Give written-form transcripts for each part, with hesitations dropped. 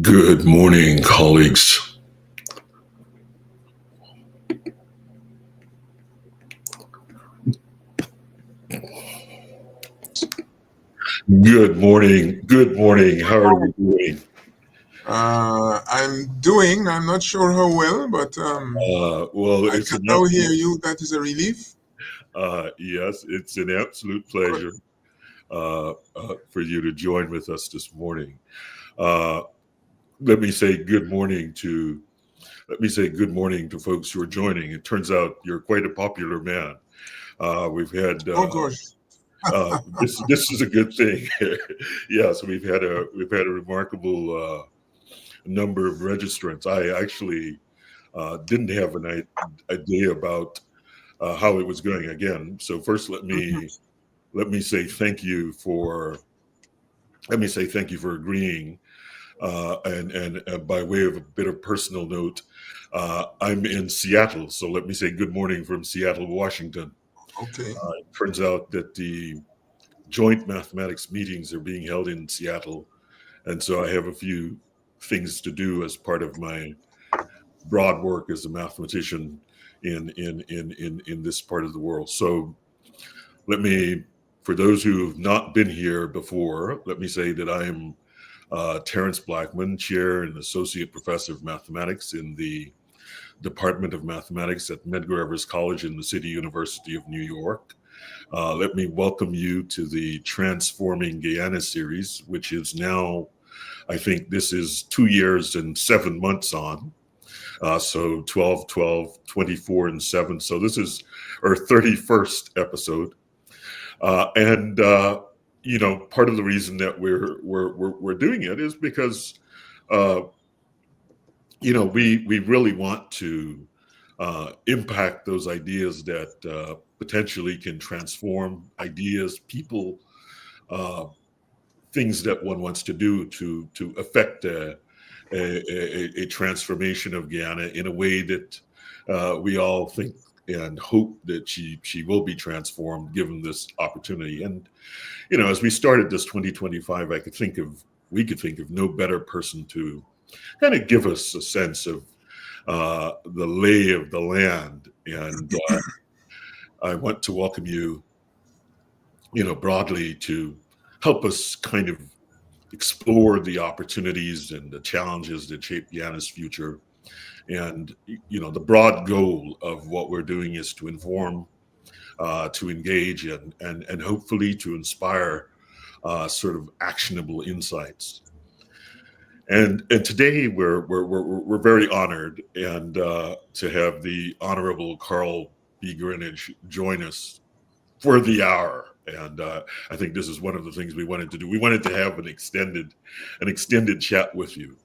Good morning, colleagues. Good morning. Good morning. How are you doing? I'm not sure how well, but Well, I it's can an now hear you. That is a relief. yes, it's an absolute pleasure for you to join with us this morning. Uh, let me say good morning to folks who are joining. It turns out you're quite a popular man. We've had Oh gosh. this is a good thing. Yes, we've had a remarkable number of registrants. I actually didn't have an idea about how it was going again. So first, let me say thank you for agreeing. And by way of a bit of personal note, I'm in Seattle, so let me say good morning from Seattle, Washington. Okay. It turns out that the joint mathematics meetings are being held in Seattle, and so I have a few things to do as part of my broad work as a mathematician in this part of the world. So let me, for those who have not been here before, let me say that I am Terrence Blackman, chair and associate professor of mathematics in the Department of Mathematics at Medgar Evers College in the City University of New York. Let me welcome you to the Transforming Guyana series, which is now, I think this is 2 years and 7 months on. So 12, 12, 24, and 7. So this is our 31st episode. Part of the reason that we're doing it is because, we really want to impact those ideas that potentially can transform ideas, people, things that one wants to do to affect a transformation of Guyana in a way that we all think and hope that she will be transformed given this opportunity. And as we started this 2025, we could think of no better person to kind of give us a sense of the lay of the land. And I want to welcome you, broadly to help us kind of explore the opportunities and the challenges that shape Guyana's future. And, the broad goal of what we're doing is to inform, to engage, and hopefully to inspire sort of actionable insights. And today we're very honored and to have the Honorable Carl B. Greenidge join us for the hour. And I think this is one of the things we wanted to do. We wanted to have an extended chat with you.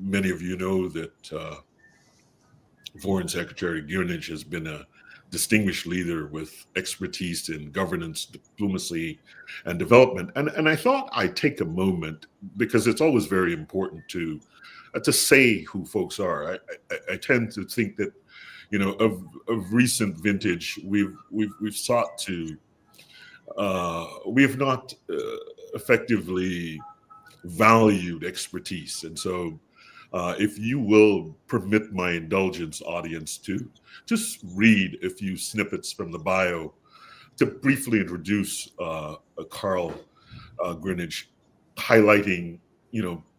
Many of you know that Foreign Secretary Greenidge has been a distinguished leader with expertise in governance, diplomacy, and development. And I thought I'd take a moment, because it's always very important to say who folks are. I tend to think that, of recent vintage, we've sought to we have not effectively valued expertise. And so if you will permit my indulgence, audience, to just read a few snippets from the bio to briefly introduce Carl Greenidge, highlighting,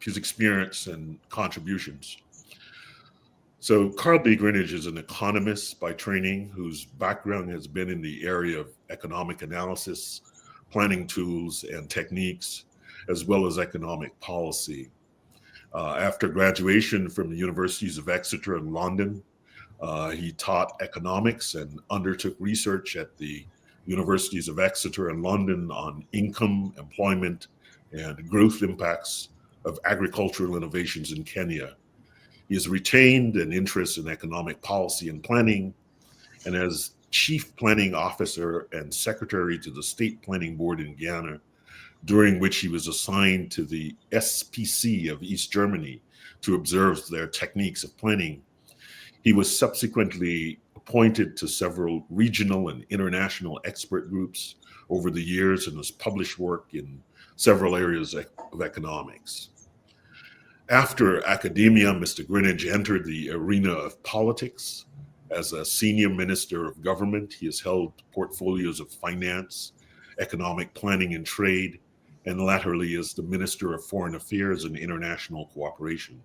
his experience and contributions. So Carl B. Greenidge is an economist by training whose background has been in the area of economic analysis, planning tools and techniques, as well as economic policy. After graduation from the universities of Exeter and London, he taught economics and undertook research at the universities of Exeter and London on income, employment, and growth impacts of agricultural innovations in Kenya. He has retained an interest in economic policy and planning, and as chief planning officer and secretary to the State Planning Board in Guyana, during which he was assigned to the SPC of East Germany to observe their techniques of planning. He was subsequently appointed to several regional and international expert groups over the years and has published work in several areas of economics. After academia, Mr. Greenidge entered the arena of politics. As a senior minister of government, he has held portfolios of finance, economic planning and trade, and latterly as the Minister of Foreign Affairs and International Cooperation.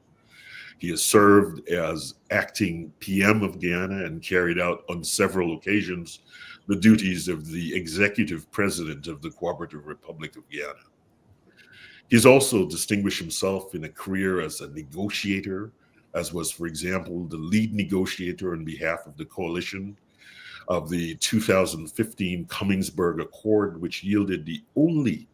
He has served as acting PM of Guyana and carried out on several occasions the duties of the executive president of the Cooperative Republic of Guyana. He's also distinguished himself in a career as a negotiator, as was, for example, the lead negotiator on behalf of the coalition of the 2015 Cummingsburg Accord, which yielded only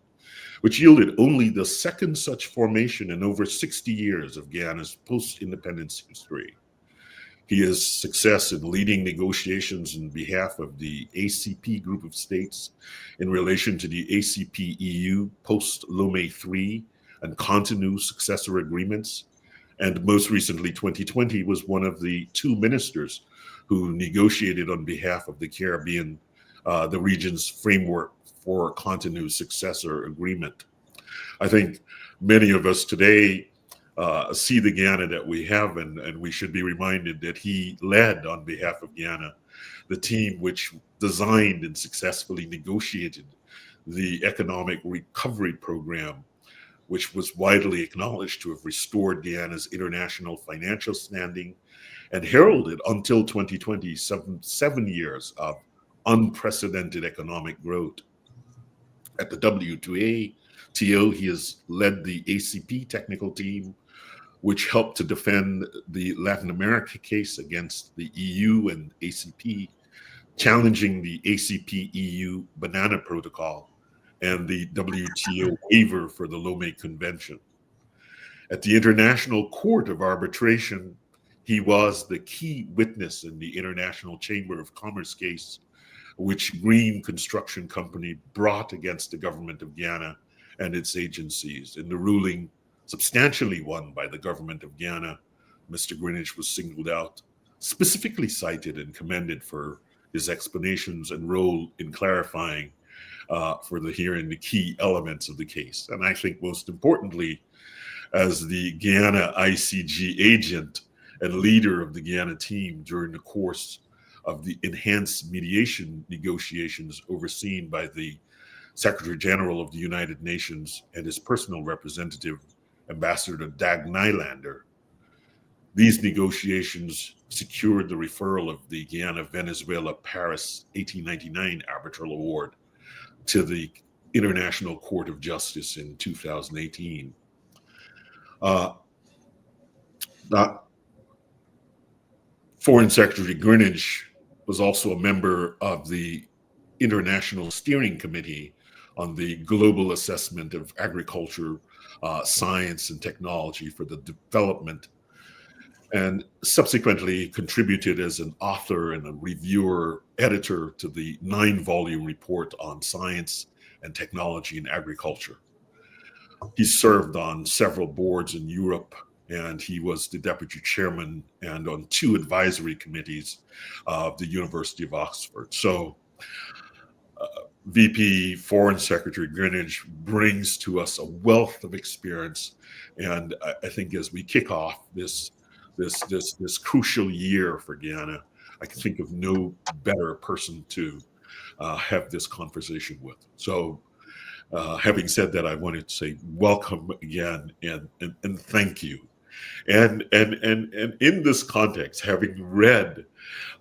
the second such formation in over 60 years of Guyana's post-independence history. He has success in leading negotiations on behalf of the ACP group of states in relation to the ACP EU post-Lomé III and Cotonou successor agreements. And most recently, 2020 was one of the two ministers who negotiated on behalf of the Caribbean, the region's framework for Cotonou successor agreement. I think many of us today see the Guyana that we have, and we should be reminded that he led on behalf of Guyana the team which designed and successfully negotiated the economic recovery program, which was widely acknowledged to have restored Guyana's international financial standing and heralded until 2020 seven years of unprecedented economic growth. At the WTO, he has led the ACP technical team, which helped to defend the Latin America case against the EU and ACP, challenging the ACP EU Banana Protocol and the WTO waiver for the Lomé Convention. At the International Court of Arbitration, he was the key witness in the International Chamber of Commerce case, which Green Construction Company brought against the government of Guyana and its agencies. In the ruling substantially won by the government of Guyana, Mr. Greenidge was singled out, specifically cited and commended for his explanations and role in clarifying for the hearing the key elements of the case. And I think most importantly, as the Guyana ICG agent and leader of the Guyana team during the course of the enhanced mediation negotiations overseen by the Secretary General of the United Nations and his personal representative, Ambassador Dag Nylander. These negotiations secured the referral of the Guyana-Venezuela Paris 1899 Arbitral Award to the International Court of Justice in 2018. Foreign Secretary Greenidge was also a member of the International Steering Committee on the Global Assessment of Agriculture, Science, and Technology for the Development, and subsequently contributed as an author and a reviewer editor to the 9-volume report on science and technology in agriculture. He served on several boards in Europe, and he was the deputy chairman and on 2 advisory committees of the University of Oxford. So VP Foreign Secretary Greenidge brings to us a wealth of experience. And I think as we kick off this crucial year for Guyana, I can think of no better person to have this conversation with. So having said that, I wanted to say welcome again and thank you. And in this context, having read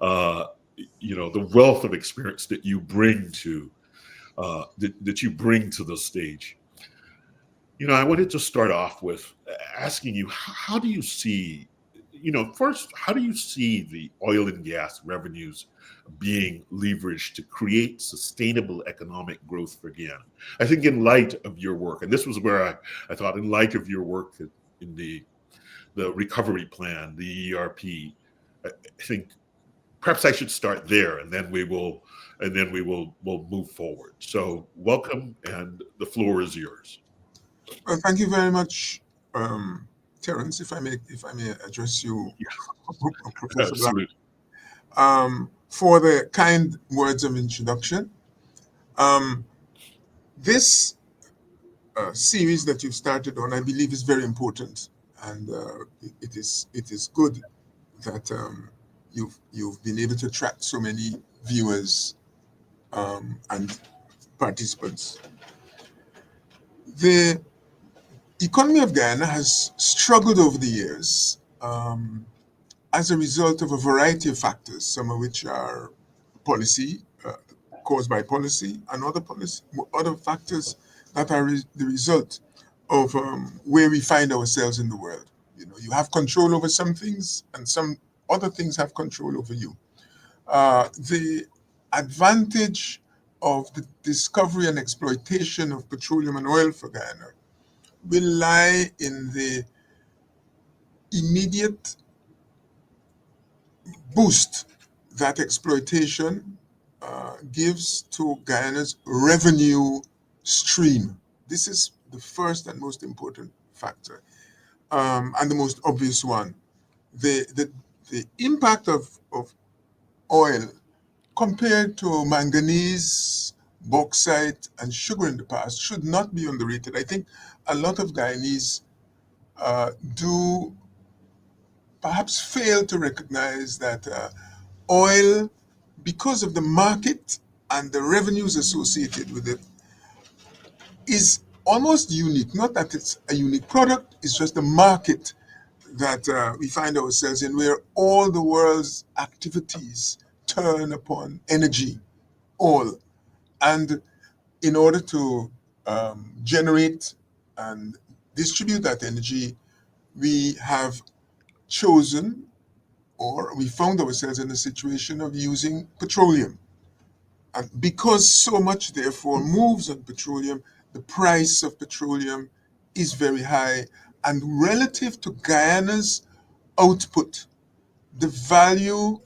the wealth of experience that you bring to the stage, I wanted to start off with asking you, how do you see, first, how do you see the oil and gas revenues being leveraged to create sustainable economic growth for Guyana? I think in light of your work, and this was where I thought in light of your work in the recovery plan, the ERP, I think perhaps I should start there, and then we will move forward. So welcome, and the floor is yours. Well, thank you very much, Terence. If I may address you, Professor Black. Absolutely. for the kind words of introduction. Um, this series that you've started on, I believe, is very important, and it is good that you've been able to attract so many viewers and participants. The economy of Guyana has struggled over the years as a result of a variety of factors, some of which are policy, caused by policy, and other factors that are the result of where we find ourselves in the world. You know, you have control over some things, and some other things have control over you. The advantage of the discovery and exploitation of petroleum and oil for Guyana will lie in the immediate boost that exploitation gives to Guyana's revenue stream. This is the first and most important factor, and the most obvious one. The impact of oil compared to manganese, bauxite, and sugar in the past should not be underrated. I think a lot of Guyanese do perhaps fail to recognize that oil, because of the market and the revenues associated with it, is almost unique. Not that it's a unique product, it's just the market that we find ourselves in, where all the world's activities turn upon energy, oil. And in order to generate and distribute that energy, we have chosen, or we found ourselves in a situation of using petroleum. And because so much, therefore, moves on petroleum, the price of petroleum is very high. And relative to Guyana's output, the value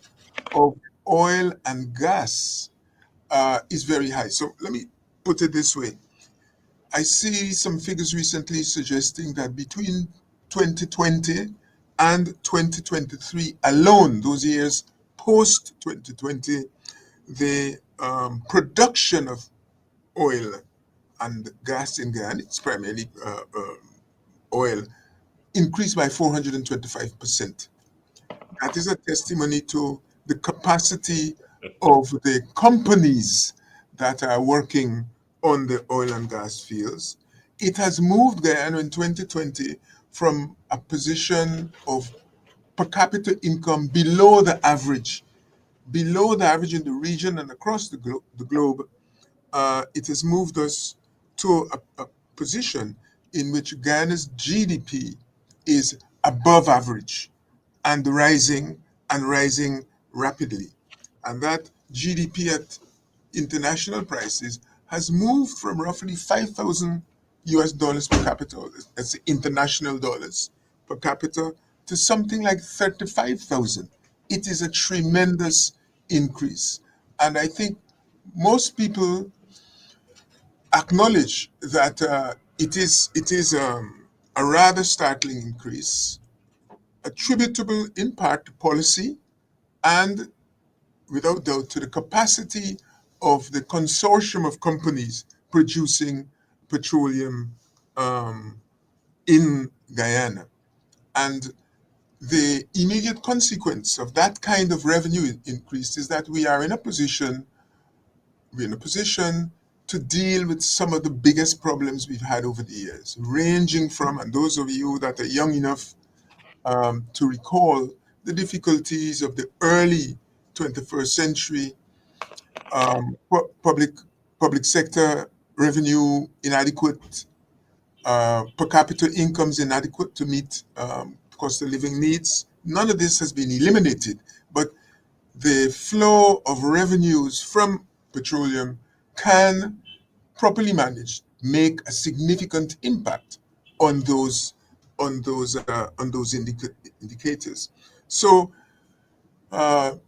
of oil and gas is very high. So let me put it this way. I see some figures recently suggesting that between 2020 and 2023 alone, those years post 2020, the production of oil and gas in Guyana, it's primarily oil, increased by 425%. That is a testimony to the capacity of the companies that are working on the oil and gas fields. It has moved Guyana in 2020 from a position of per capita income below the average in the region and across the globe. It has moved us to a position in which Guyana's GDP is above average and rising and rising rapidly. And that GDP at international prices has moved from roughly 5,000 US dollars per capita, that's international dollars per capita, to something like 35,000. It is a tremendous increase. And I think most people acknowledge that it is a rather startling increase, attributable in part to policy and without doubt to the capacity of the consortium of companies producing petroleum um, in Guyana. And the immediate consequence of that kind of revenue increase is that we're in a position to deal with some of the biggest problems we've had over the years, ranging from, and those of you that are young enough to recall the difficulties of the early 21st century, public sector revenue inadequate, per capita incomes inadequate to meet cost of living needs. None of this has been eliminated, but the flow of revenues from petroleum can, properly managed, make a significant impact on those indicators. So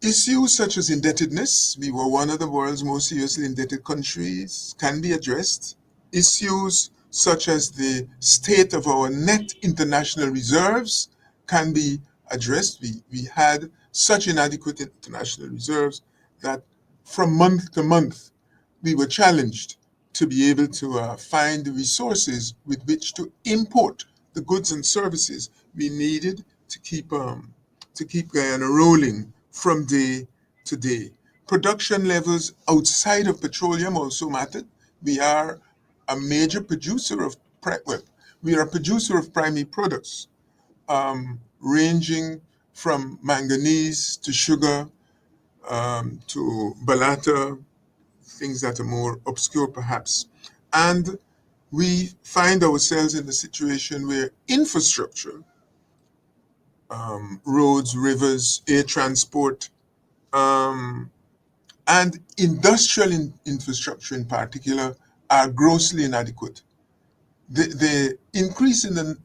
issues such as indebtedness, we were one of the world's most seriously indebted countries, can be addressed. Issues such as the state of our net international reserves can be addressed. We had such inadequate international reserves that from month to month we were challenged to be able to find the resources with which to import the goods and services we needed to keep Guyana rolling from day to day. Production levels outside of petroleum also mattered. We are a major producer of well, we are a producer of primary products, ranging from manganese to sugar, to balata, things that are more obscure perhaps. And we find ourselves in a situation where infrastructure, roads, rivers, air transport, um, and industrial infrastructure in particular, are grossly inadequate. The increase in the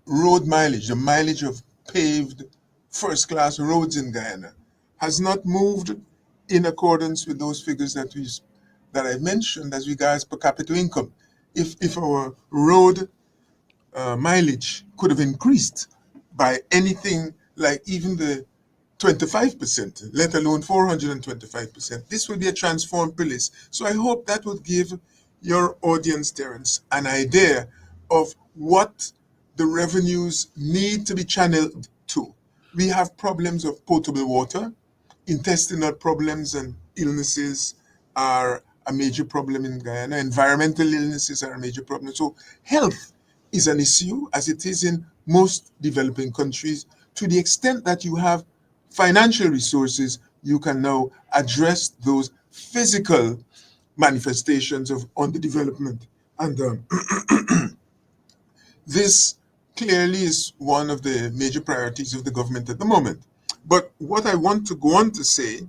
road mileage, the mileage of paved first class roads in Guyana, has not moved in accordance with those figures that I mentioned as regards per capita income. If our road mileage could have increased by anything like even the 25%, let alone 425%, this would be a transformed police. So I hope that would give your audience, Terence, an idea of what the revenues need to be channeled to. We have problems of potable water, intestinal problems and illnesses are a major problem in Guyana. Environmental illnesses are a major problem. So health is an issue, as it is in most developing countries. To the extent that you have financial resources, you can now address those physical manifestations of underdevelopment. And this clearly is one of the major priorities of the government at the moment. But what I want to go on to say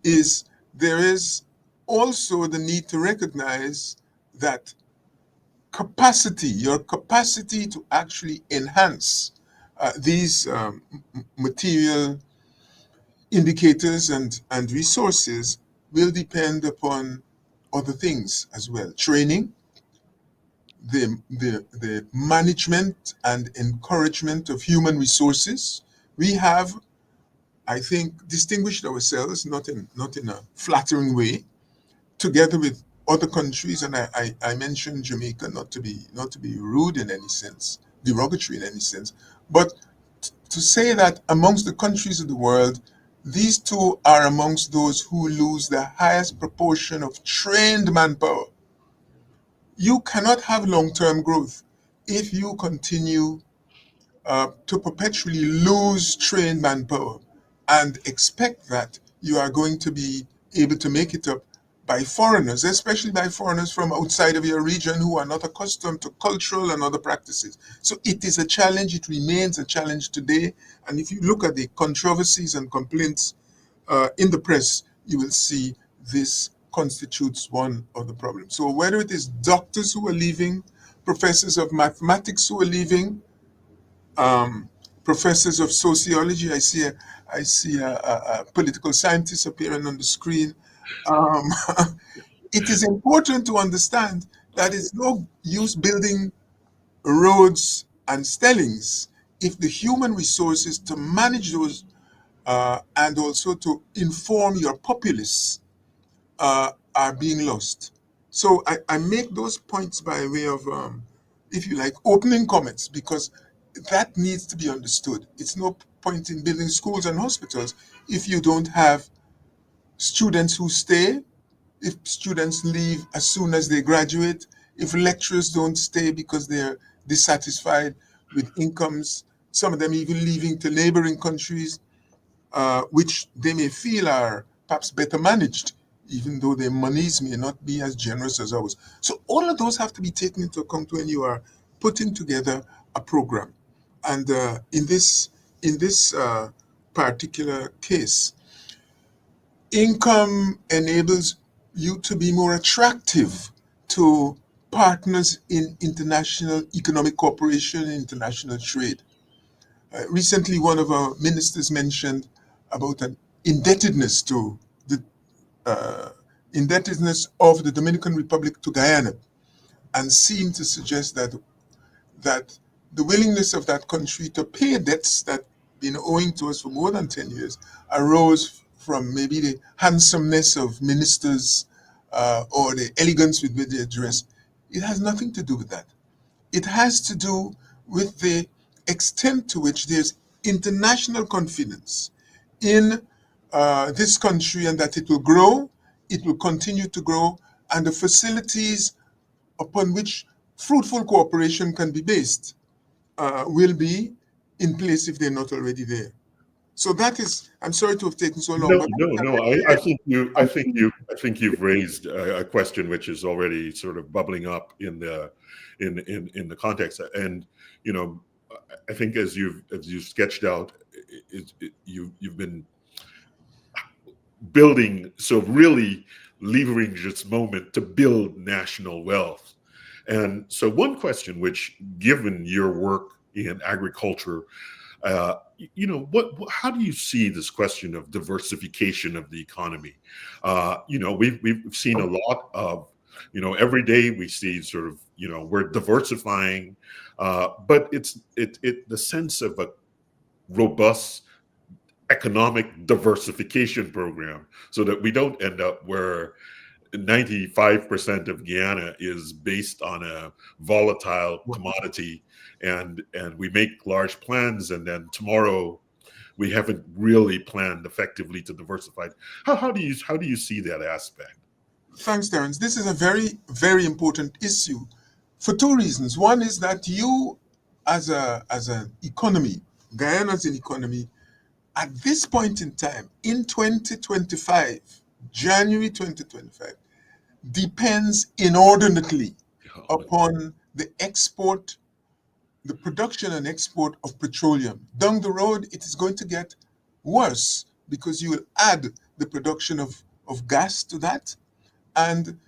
is there is also the need to recognize that your capacity to actually enhance these material indicators and resources will depend upon other things as well. Training, the management and encouragement of human resources. We have, I think, distinguished ourselves, not in a flattering way, together with other countries, and I mentioned Jamaica not to be rude in any sense, derogatory in any sense, but to say that amongst the countries of the world, these two are amongst those who lose the highest proportion of trained manpower. You cannot have long-term growth if you continue to perpetually lose trained manpower and expect that you are going to be able to make it up by foreigners, especially by foreigners from outside of your region who are not accustomed to cultural and other practices. So it is a challenge, it remains a challenge today. And if you look at the controversies and complaints in the press, you will see this constitutes one of the problems. So whether it is doctors who are leaving, professors of mathematics who are leaving, um, professors of sociology. I see a political scientist appearing on the screen. Um, it is important to understand that it's no use building roads and stellings if the human resources to manage those and also to inform your populace are being lost. So I make those points by way of, if you like, opening comments, because that needs to be understood. It's no point in building schools and hospitals if you don't have students who stay, if students leave as soon as they graduate, if lecturers don't stay because they're dissatisfied with incomes, some of them even leaving to neighboring countries, which they may feel are perhaps better managed, even though their monies may not be as generous as ours. So all of those have to be taken into account when you are putting together a program. And in this particular case, income enables you to be more attractive to partners in international economic cooperation and international trade. Recently, one of our ministers mentioned about an indebtedness to the uh, indebtedness of the Dominican Republic to Guyana, and seemed to suggest that the willingness of that country to pay debts that been owing to us for more than 10 years arose from maybe the handsomeness of ministers or the elegance with which they dress. It has nothing to do with that. It has to do with the extent to which there's international confidence in this country and that it will grow, it will continue to grow, and the facilities upon which fruitful cooperation can be based will be in place if they're not already there. So that is, I'm sorry to have taken so long, No, but no, no. I'm I think you've raised a question which is already sort of bubbling up in in the context. And you know, I think as you've sketched out, you've been building, so really leveraging this moment to build national wealth. And so, one question, which, given your work in agriculture, how do you see this question of diversification of the economy? We've seen a lot of, every day we see sort of, we're diversifying, but it's the sense of a robust economic diversification program, so that we don't end up where 95% of Guyana is based on a volatile commodity, and we make large plans, and then tomorrow we haven't really planned effectively to diversify. How do you see that aspect? Thanks, Terence. This is a very, very important issue for two reasons. One is that you, as an economy, Guyana as an economy, at this point in time, in 2025, January 2025, depends inordinately upon the production and export of petroleum. Down the road, it is going to get worse because you will add the production of gas to that. And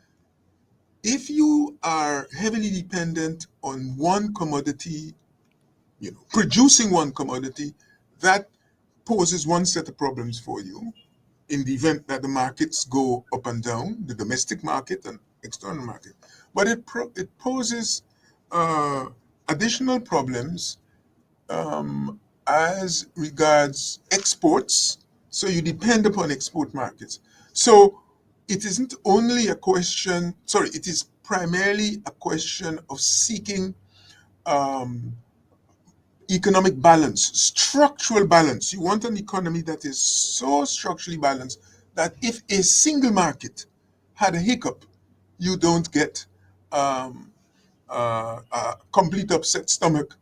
if you are heavily dependent on one commodity, producing one commodity, that poses one set of problems for you in the event that the markets go up and down, the domestic market and external market. But it poses uh, additional problems as regards exports. So you depend upon export markets. So it isn't only a question, sorry, it is primarily a question of seeking um, economic balance, structural balance. You want an economy that is so structurally balanced that if a single market had a hiccup, you don't get a complete upset stomach,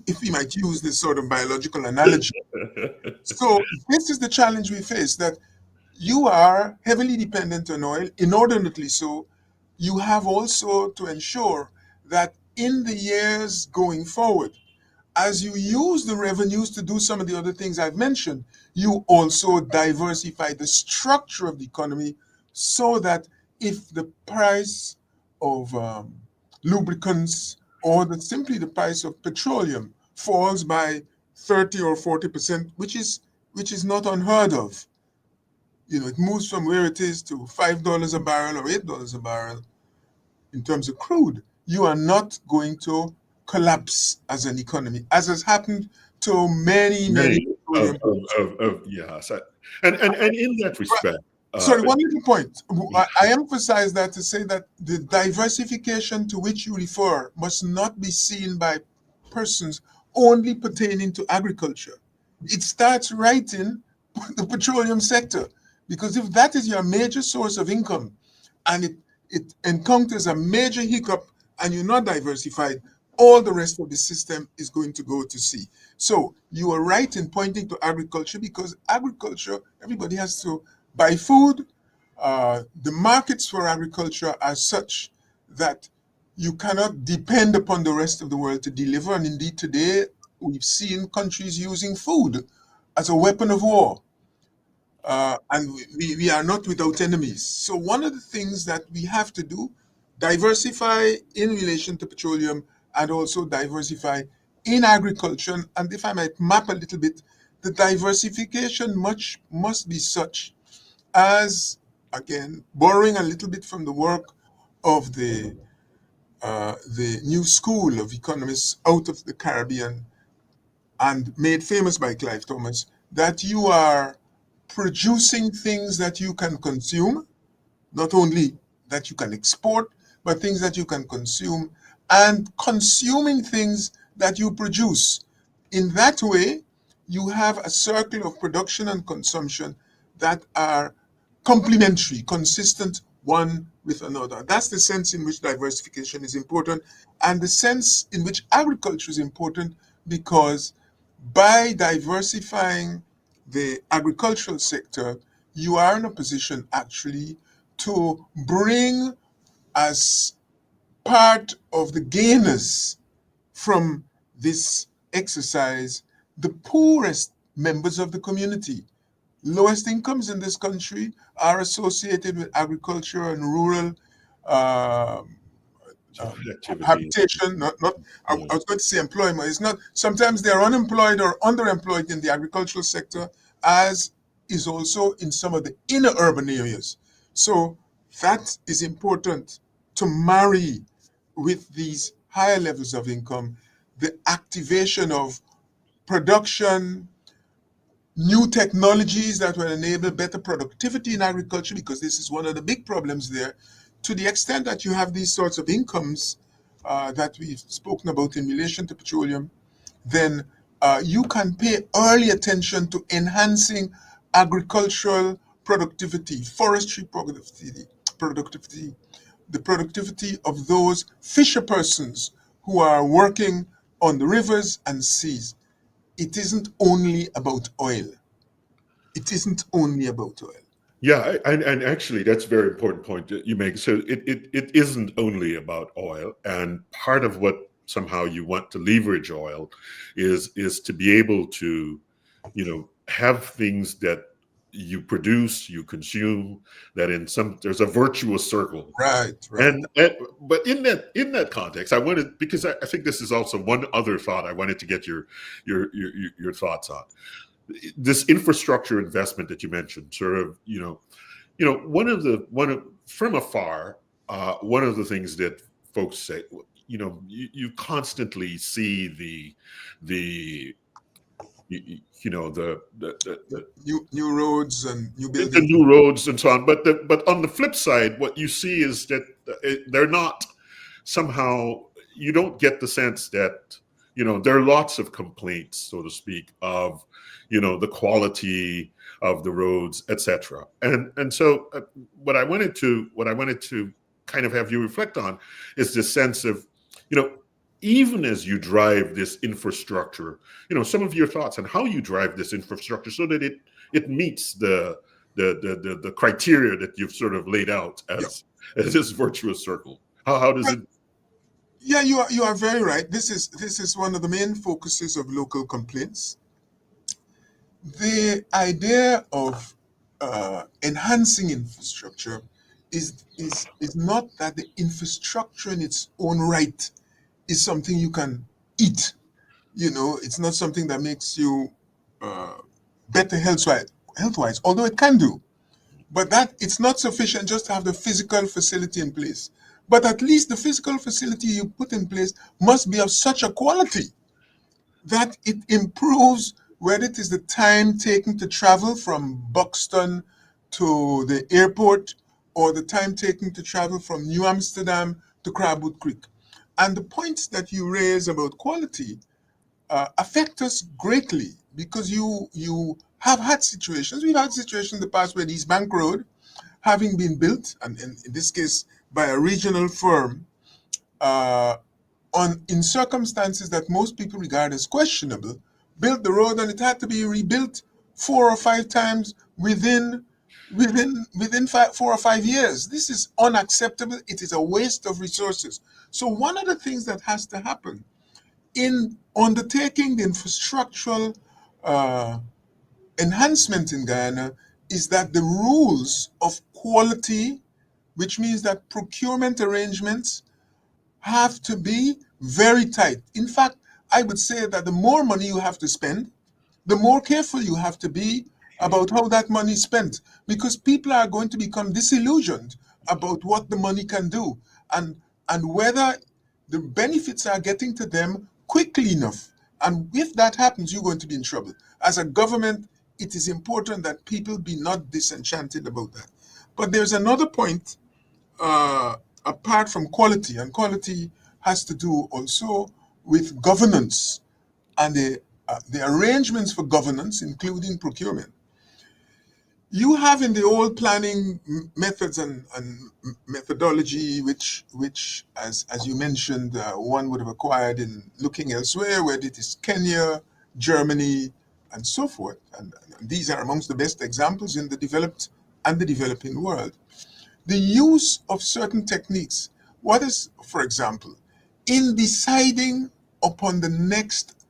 if we might use this sort of biological analogy. So this is the challenge we face, that you are heavily dependent on oil, inordinately so. You have also to ensure that in the years going forward, as you use the revenues to do some of the other things I've mentioned, you also diversify the structure of the economy so that if the price of lubricants or simply the price of petroleum falls by 30 or 40%, which is not unheard of. It moves from where it is to $5 a barrel or $8 a barrel in terms of crude. You are not going to collapse as an economy, as has happened to many, many Many petroleum producers. yes, and in that respect, uh, Sorry, one little point. I emphasize that to say that the diversification to which you refer must not be seen by persons only pertaining to agriculture. It starts right in the petroleum sector, because if that is your major source of income and it encounters a major hiccup and you're not diversified, all the rest of the system is going to go to sea. So you are right in pointing to agriculture, because agriculture, everybody has to buy food. The markets for agriculture are such that you cannot depend upon the rest of the world to deliver. And indeed, today we've seen countries using food as a weapon of war. And we are not without enemies. So one of the things that we have to do, diversify in relation to petroleum and also diversify in agriculture. And if I might map a little bit, the diversification much must be such as, again, borrowing a little bit from the work of the new school of economists out of the Caribbean and made famous by Clive Thomas, that you are producing things that you can consume, not only that you can export, but things that you can consume, and consuming things that you produce. In that way, you have a circle of production and consumption that are complementary, consistent one with another. That's the sense in which diversification is important, and the sense in which agriculture is important, because by diversifying the agricultural sector, you are in a position actually to bring as part of the gainers from this exercise the poorest members of the community. Lowest incomes in this country are associated with agriculture and rural uh, um, Activity. habitation, not Yeah. I was going to say employment. It's not. Sometimes they are unemployed or underemployed in the agricultural sector, as is also in some of the inner urban areas. So that is important to marry with these higher levels of income, the activation of production, new technologies that will enable better productivity in agriculture, because this is one of the big problems there. To the extent that you have these sorts of incomes that we've spoken about in relation to petroleum, then you can pay early attention to enhancing agricultural productivity, forestry productivity, the productivity of those fisher persons who are working on the rivers and seas. It isn't only about oil. It isn't only about oil. Yeah, and actually, that's a very important point that you make. So it isn't only about oil, and part of what somehow you want to leverage oil is to be able to, have things that you produce, you consume, that there's a virtuous circle. Right, right. And but in that context, I wanted, because I think this is also one other thought I wanted to get your thoughts on this infrastructure investment that you mentioned. Sort of, one of from afar, one of the things that folks say, you constantly see the New roads and new the buildings. new roads and so on. But on the flip side, what you see is that they're not, somehow you don't get the sense that there are lots of complaints, so to speak, of the quality of the roads, etc. And so what I wanted to kind of have you reflect on is this sense of, you know even as you drive this infrastructure, some of your thoughts on how you drive this infrastructure so that it meets the criteria that you've sort of laid out Yeah. as this virtuous circle. How does Well, it? yeah, you are very right. This is one of the main focuses of local complaints. The idea of enhancing infrastructure is not that the infrastructure in its own right is something you can eat. It's not something that makes you uh, better health-wise, although it can do. But that it's not sufficient just to have the physical facility in place. But at least the physical facility you put in place must be of such a quality that it improves, whether it is the time taken to travel from Buxton to the airport, or the time taken to travel from New Amsterdam to Crabwood Creek. And the points that you raise about quality affect us greatly, because you have had situations. We've had situations in the past where the East Bank Road, having been built, and in this case by a regional firm, uh, in circumstances that most people regard as questionable, built the road, and it had to be rebuilt 4 or 5 times within 4 or 5 years. This is unacceptable. It is a waste of resources. So one of the things that has to happen in undertaking the infrastructural uh, enhancement in Guyana is that the rules of quality, which means that procurement arrangements have to be very tight. In fact, I would say that the more money you have to spend, the more careful you have to be about how that money is spent, because people are going to become disillusioned about what the money can do, and whether the benefits are getting to them quickly enough. And if that happens, you're going to be in trouble. As a government, it is important that people be not disenchanted about that. But there's another point, apart from quality, and quality has to do also with governance and the arrangements for governance, including procurement. You have in the old planning methods and methodology, which as you mentioned, one would have acquired in looking elsewhere, whether it is Kenya, Germany, and so forth. And these are amongst the best examples in the developed and the developing world. The use of certain techniques. What is, for example, in deciding upon the next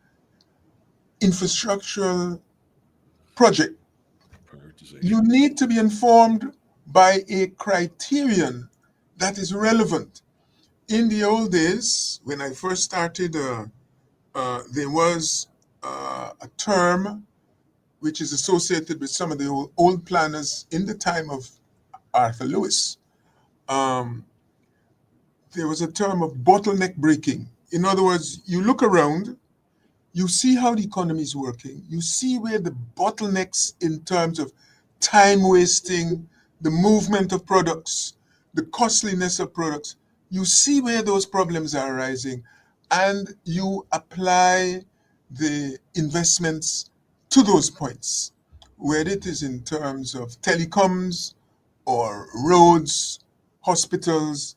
infrastructural project, you Prioritization. need to be informed by a criterion that is relevant. In the old days, when I first started, there was a term which is associated with some of the old planners in the time of Arthur Lewis. Um, there was a term of bottleneck breaking. In other words, you look around, you see how the economy is working, you see where the bottlenecks in terms of time wasting, the movement of products, the costliness of products, you see where those problems are arising, and you apply the investments to those points, whether it is in terms of telecoms or roads, hospitals,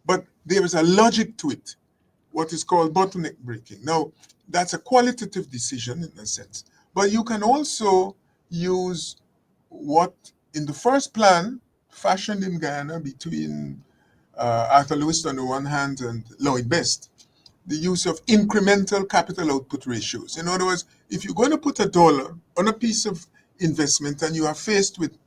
but there is a logic to it, what is called bottleneck breaking. Now, that's a qualitative decision in a sense, but you can also use what in the first plan fashioned in Guyana between Arthur Lewis on the one hand and Lloyd Best, the use of incremental capital output ratios. In other words, if you're going to put $1 on a piece of investment and you are faced with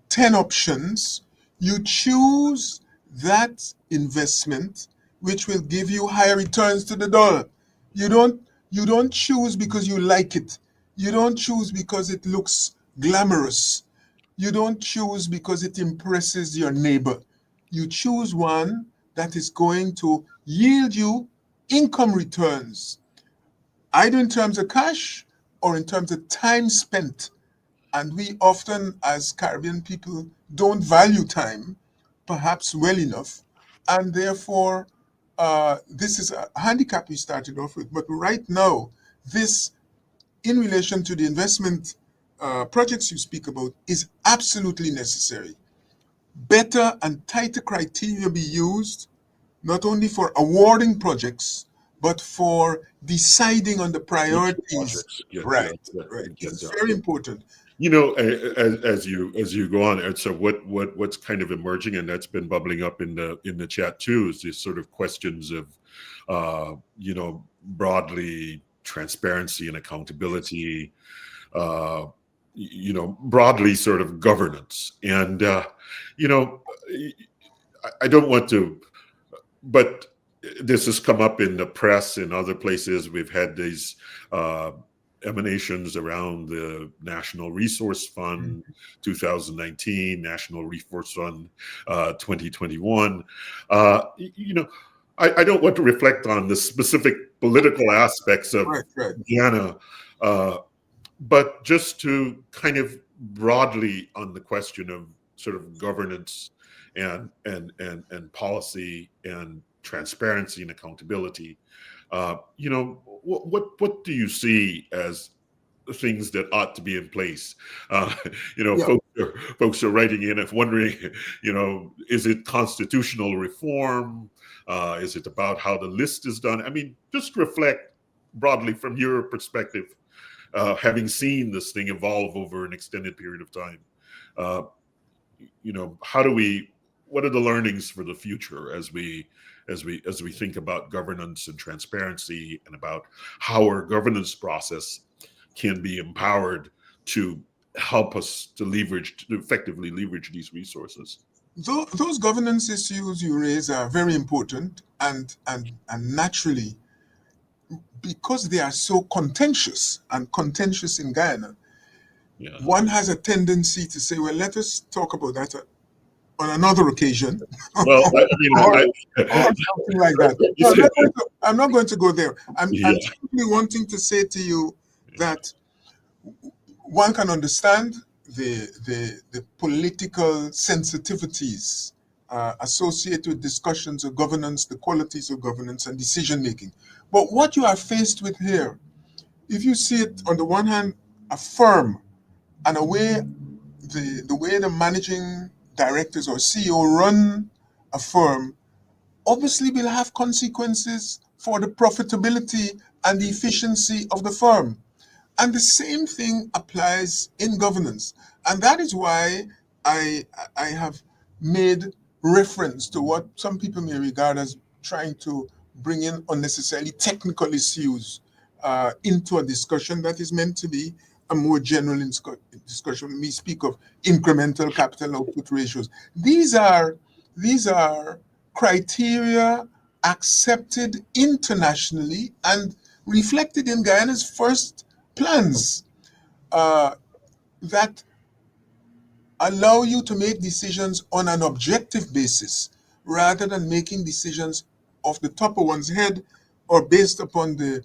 10 options, you choose that investment which will give you higher returns to the dollar. You don't you don't choose because you like it. You don't choose because it looks glamorous. You don't choose because it impresses your neighbor. You choose one that is going to yield you income returns, either in terms of cash or in terms of time spent. And we often, as Caribbean people, don't value time perhaps well enough. And therefore, this is a handicap we started off with. But right now, this, in relation to the investment projects you speak about, is absolutely necessary. Better and tighter criteria be used, not only for awarding projects, but for deciding on the Which priorities. projects Right, right. This get is done? very important. As you go on, and so what's kind of emerging, and that's been bubbling up in the chat too, is these sort of questions of, broadly transparency and accountability, uh, broadly sort of governance, and you know, I don't want to, but this has come up in the press in other places. We've had these uh, emanations around the National Resource Fund 2019, National Resource Fund 2021. I don't want to reflect on the specific political aspects of Right, right. Guyana, uh, but just to kind of broadly on the question of sort of governance and policy and transparency and accountability. What do you see as things that ought to be in place? Uh, Yeah, folks are writing in and wondering, is it constitutional reform? Is it about how the list is done? I mean, just reflect broadly from your perspective, having seen this thing evolve over an extended period of time. Uh, how do we? What are the learnings for the future as we think about governance and transparency, and about how our governance process can be empowered to help us to effectively leverage these resources? those governance issues you raise are very important, and naturally, because they are so contentious in Guyana, Yeah. one has a tendency to say, well, let us talk about that on another occasion, Well, I mean, or, or something like that. you No, said, I'm not going to go there. I'm yeah, simply wanting to say to you that one can understand the political sensitivities associated with discussions of governance, the qualities of governance, and decision making. But what you are faced with here, if you see it on the one hand, a firm and a way the way the managing directors or CEO run a firm obviously will have consequences for the profitability and the efficiency of the firm. And the same thing applies in governance. And that is why I, I have made reference to what some people may regard as trying to bring in unnecessarily technical issues into a discussion that is meant to be a more general discussion. We speak of incremental capital output ratios. These are criteria accepted internationally and reflected in Guyana's first plans uh, that allow you to make decisions on an objective basis rather than making decisions off the top of one's head or based upon the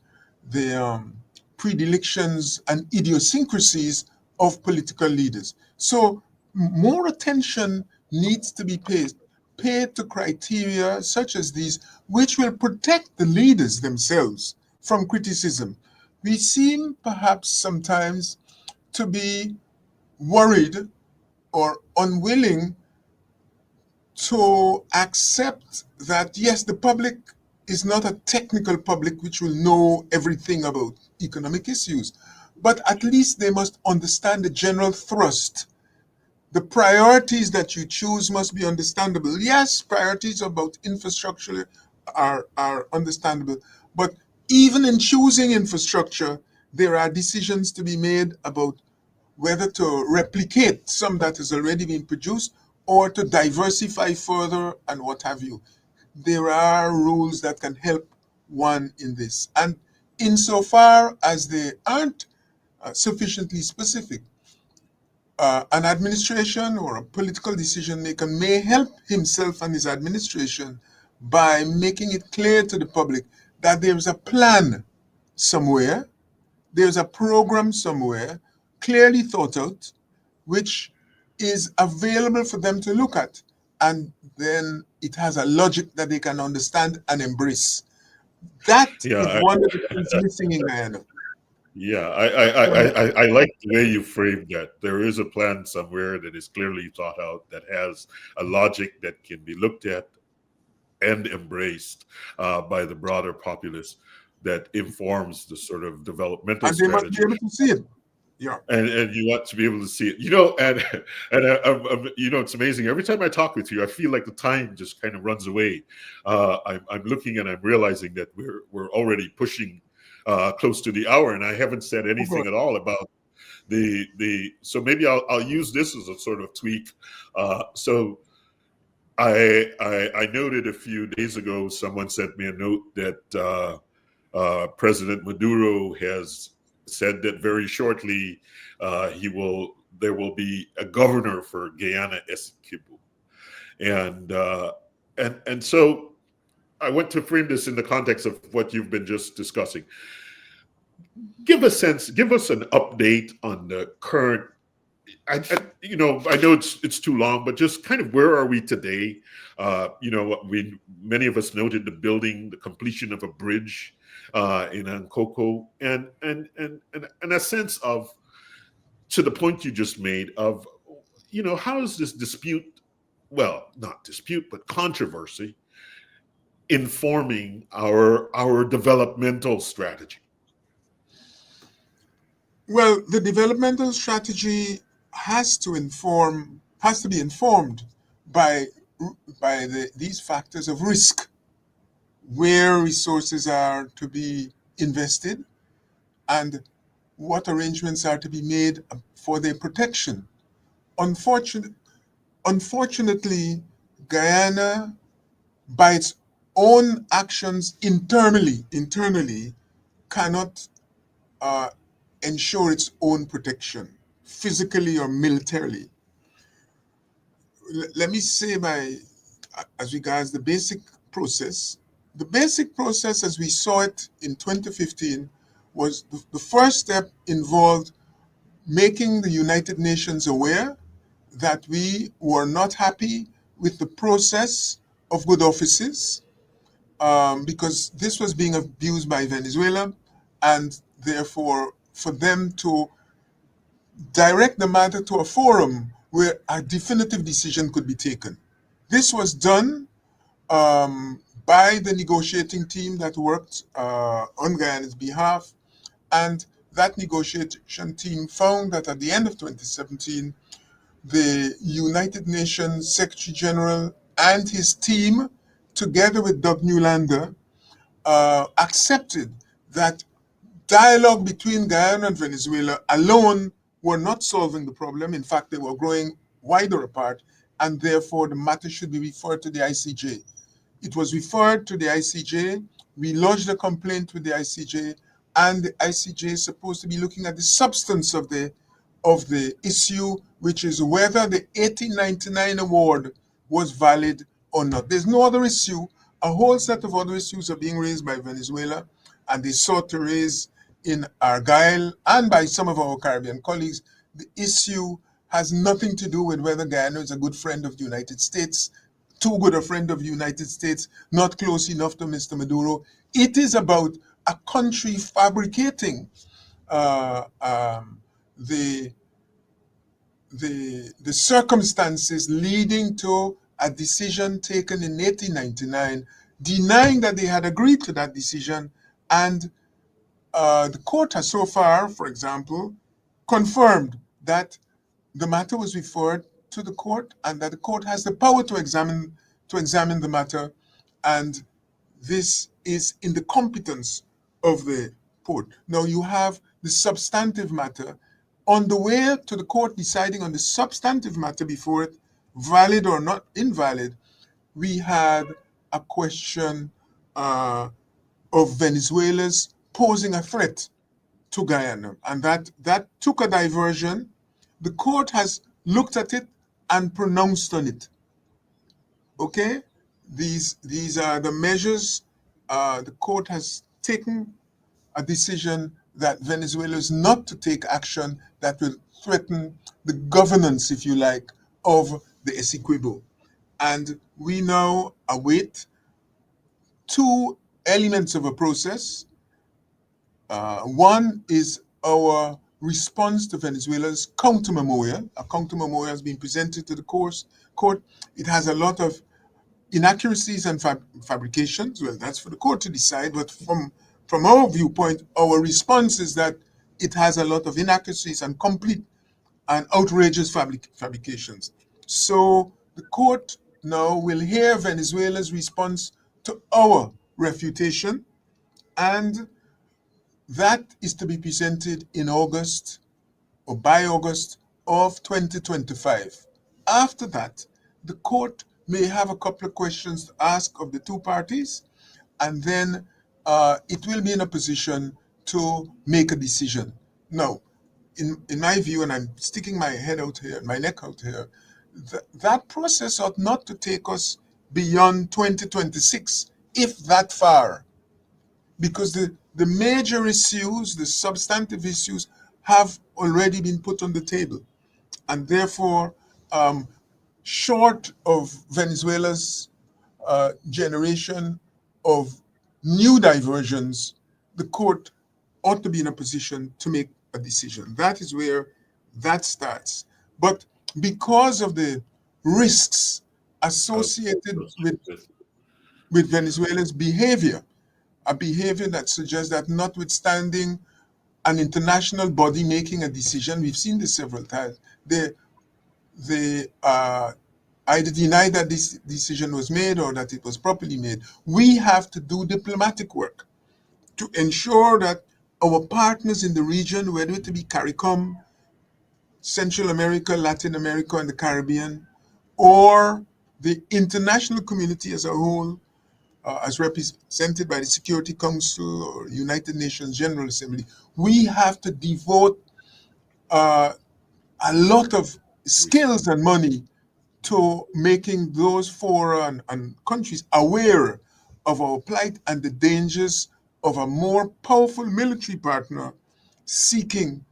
predilections and idiosyncrasies of political leaders. So more attention needs to be paid to criteria such as these, which will protect the leaders themselves from criticism. We seem perhaps sometimes to be worried or unwilling to accept that, yes, the public is not a technical public which will know everything about economic issues, but at least they must understand the general thrust. The priorities that you choose must be understandable. Yes, priorities about infrastructure are understandable, but even in choosing infrastructure, there are decisions to be made about whether to replicate some that has already been produced or to diversify further and what have you. There are rules that can help one in this. And insofar as they aren't sufficiently specific, an administration or a political decision maker may help himself and his administration by making it clear to the public that there is a plan somewhere, there's a program somewhere, clearly thought out, which is available for them to look at. And then it has a logic that they can understand and embrace. That is Yeah, one of the things missing in Guyana. yeah, I like the way you framed that. There is a plan somewhere that is clearly thought out, that has a logic that can be looked at and embraced by the broader populace, that informs the sort of developmental And they must be strategy. able to see it. Yeah. And you want to be able to see it, it's amazing. Every time I talk with you, I feel like the time just kind of runs away. I'm looking and I'm realizing that we're already pushing close to the hour, and I haven't said Oh, anything good. at all about the. So maybe I'll use this as a sort of tweak. So I noted a few days ago, someone sent me a note that President Maduro has said that very shortly there will be a governor for Guyana Essequibo, and so I want to frame this in the context of what you've been just discussing. Give us an update on the current. I know it's too long, but just kind of where are we today? Many of us noted the completion of a bridge in Ankoko, and a sense of, to the point you just made, of how is this dispute, well, not dispute, but controversy, informing our developmental strategy? Well, the developmental strategy has to be informed by these factors of risk, where resources are to be invested and what arrangements are to be made for their protection. Unfortunately, unfortunately, Guyana, by its own actions internally, cannot uh, ensure its own protection, physically or militarily. Let me say as regards the basic process. The basic process as we saw it in 2015 was the first step involved making the United Nations aware that we were not happy with the process of good offices, because this was being abused by Venezuela, and therefore for them to direct the matter to a forum where a definitive decision could be taken. This was done by the negotiating team that worked on Guyana's behalf, and that negotiation team found that at the end of 2017, the United Nations Secretary General and his team, together with Doug Newlander, accepted that dialogue between Guyana and Venezuela alone were not solving the problem. In fact, they were growing wider apart, and therefore the matter should be referred to the ICJ. It was referred to the ICJ. We lodged a complaint with the ICJ, and the ICJ is supposed to be looking at the substance of the issue, which is whether the 1899 award was valid or not. There's no other issue. A whole set of other issues are being raised by Venezuela, and they sought to raise in Argyle and by some of our Caribbean colleagues. The issue has nothing to do with whether Guyana is a good friend of the United States, too good a friend of the United States, not close enough to Mr. Maduro. It is about a country fabricating uh, um, the, the circumstances leading to a decision taken in 1899, denying that they had agreed to that decision. And the court has so far, for example, confirmed that the matter was referred to the court and that the court has the power to examine the matter, and this is in the competence of the court. Now you have the substantive matter. On the way to the court deciding on the substantive matter before it, valid or not invalid, we had a question of Venezuela's posing a threat to Guyana, and that took a diversion. The court has looked at it and pronounced on it. Okay, these are the measures. The court has taken a decision that Venezuela is not to take action that will threaten the governance, if you like, of the Essequibo. And we now await two elements of a process. One is our response to Venezuela's counter memorial. A counter memorial has been presented to the court. It has a lot of inaccuracies and fabrications. Well, that's for the court to decide. But from our viewpoint, our response is that it has a lot of inaccuracies and complete and outrageous fabrications. So the court now will hear Venezuela's response to our refutation, and that is to be presented in August or by August of 2025. After that, the court may have a couple of questions to ask of the two parties, and then it will be in a position to make a decision. Now, in my view, and I'm sticking my head out here, my neck out here, that process ought not to take us beyond 2026, if that far, because the major issues, the substantive issues, have already been put on the table. And therefore, short of Venezuela's generation of new diversions, the court ought to be in a position to make a decision. That is where that starts. But because of the risks associated with Venezuela's behavior, a behavior that suggests that notwithstanding an international body making a decision, we've seen this several times, they either deny that this decision was made or that it was properly made. We have to do diplomatic work to ensure that our partners in the region, whether it be CARICOM, Central America, Latin America, and the Caribbean, or the international community as a whole, as represented by the Security Council or United Nations General Assembly, we have to devote a lot of skills and money to making those foreign and countries aware of our plight and the dangers of a more powerful military partner seeking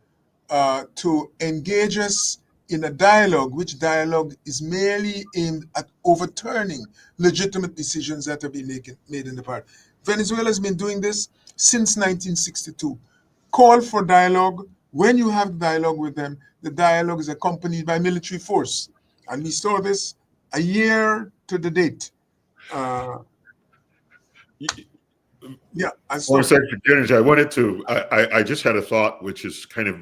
to engage us in a dialogue, which dialogue is merely aimed at overturning legitimate decisions that have been made in the past. Venezuela has been doing this since 1962. Call for dialogue. When you have dialogue with them, the dialogue is accompanied by military force. And we saw this a year to the date. Uh, yeah, I Foreign stop. Secretary Greenidge, I wanted to. I just had a thought, which is kind of,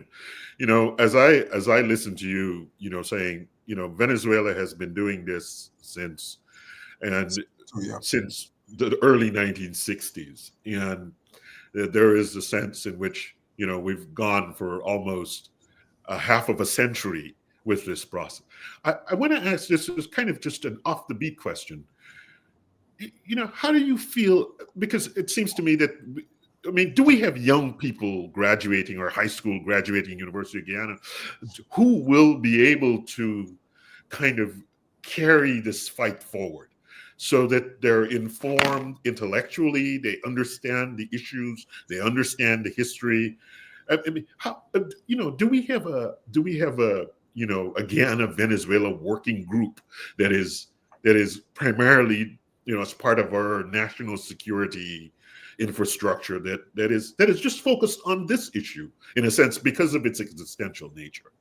as I listen to you, saying, Venezuela has been doing this and So, yeah. since the early 1960s, and there is a sense in which we've gone for almost a half of a century with this process. I want to ask, this is kind of just an off the beat question. How do you feel? Because it seems to me that, I mean, do we have young people graduating or high school graduating University of Guyana who will be able to kind of carry this fight forward so that they're informed intellectually, they understand the issues, they understand the history? I mean, do we have a a Guyana Venezuela working group that is primarily as part of our national security infrastructure that is just focused on this issue in a sense because of its existential nature?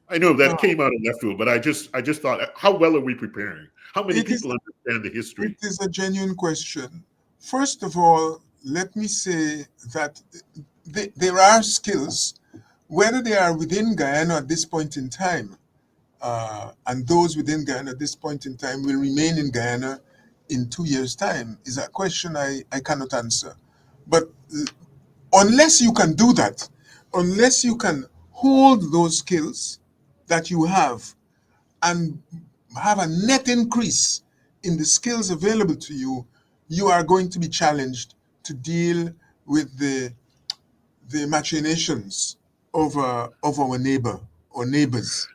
I know that came out of left field, but I just thought, how well are we preparing? How many It is people understand the it history? is a genuine question. First of all, let me say that there are skills, whether they are within Guyana at this point in time, and those within Guyana at this point in time will remain in Guyana in 2 years' time, is a question I cannot answer. But unless you can do that, unless you can hold those skills that you have and have a net increase in the skills available to you, you are going to be challenged to deal with the machinations of our neighbor or neighbors.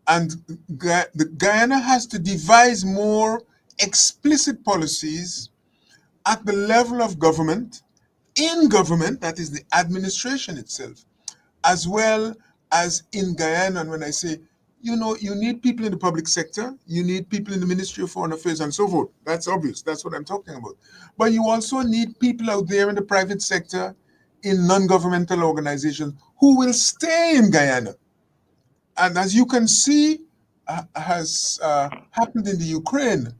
And the Guyana has to devise more explicit policies at the level of government, in government, that is the administration itself, as well as in Guyana. And when I say, you need people in the public sector, you need people in the Ministry of Foreign Affairs and so forth. That's obvious. That's what I'm talking about. But you also need people out there in the private sector, in non-governmental organizations who will stay in Guyana. And as you can see, has happened in the Ukraine,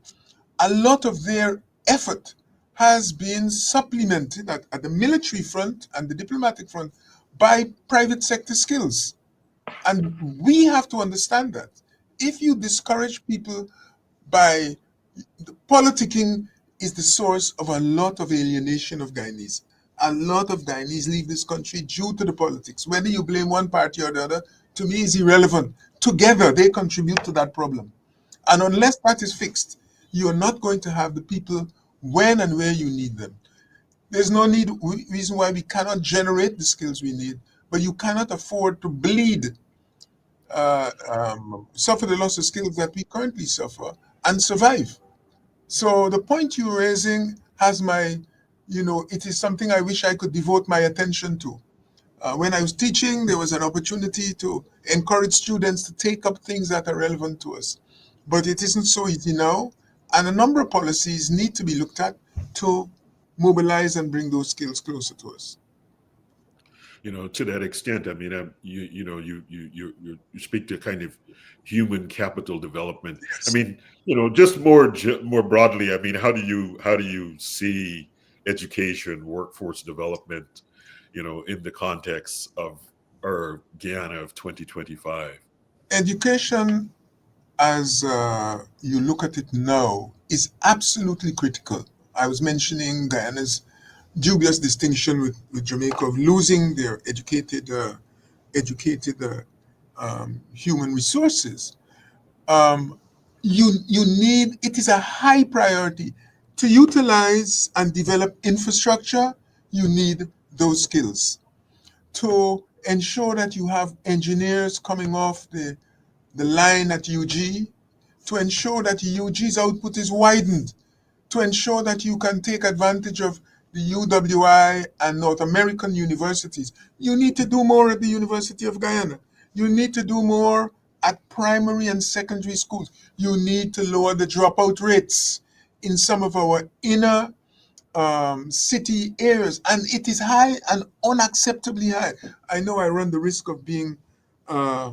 a lot of their effort has been supplemented at the military front and the diplomatic front by private sector skills. And we have to understand that. If you discourage people by politicking, is the source of a lot of alienation of Guyanese. A lot of Guyanese leave this country due to the politics. Whether you blame one party or the other, to me, is irrelevant. Together, they contribute to that problem. And unless that is fixed, you're not going to have the people when and where you need them. There's no reason why we cannot generate the skills we need, but you cannot afford to bleed, suffer the loss of skills that we currently suffer and survive. So the point you're raising has it is something I wish I could devote my attention to. When I was teaching, there was an opportunity to encourage students to take up things that are relevant to us. But it isn't so easy now, and a number of policies need to be looked at to mobilize and bring those skills closer to us. To that extent, I mean, you speak to kind of human capital development. I Yes. mean, just more broadly, I mean, how do you see education, workforce development, in the context of our Guyana of 2025? Education, as you look at it now, is absolutely critical. I was mentioning Guyana's dubious distinction with Jamaica of losing their educated human resources. Um, you need, it is a high priority to utilize and develop infrastructure. You need those skills to ensure that you have engineers coming off the line at UG, to ensure that UG's output is widened, to ensure that you can take advantage of the UWI, and North American universities. You need to do more at the University of Guyana. You need to do more at primary and secondary schools. You need to lower the dropout rates in some of our inner city areas, and it is high and unacceptably high. I know I run the risk of being uh,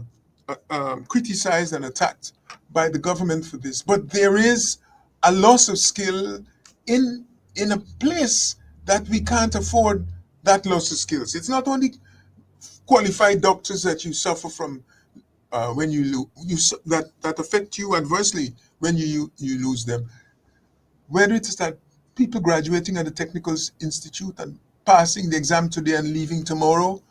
criticized and attacked by the government for this, but there is a loss of skill in in a place that we can't afford that loss of skills. It's not only qualified doctors that you suffer from when that affect you adversely when you lose them. Whether it is that people graduating at the technical institute and passing the exam today and leaving tomorrow,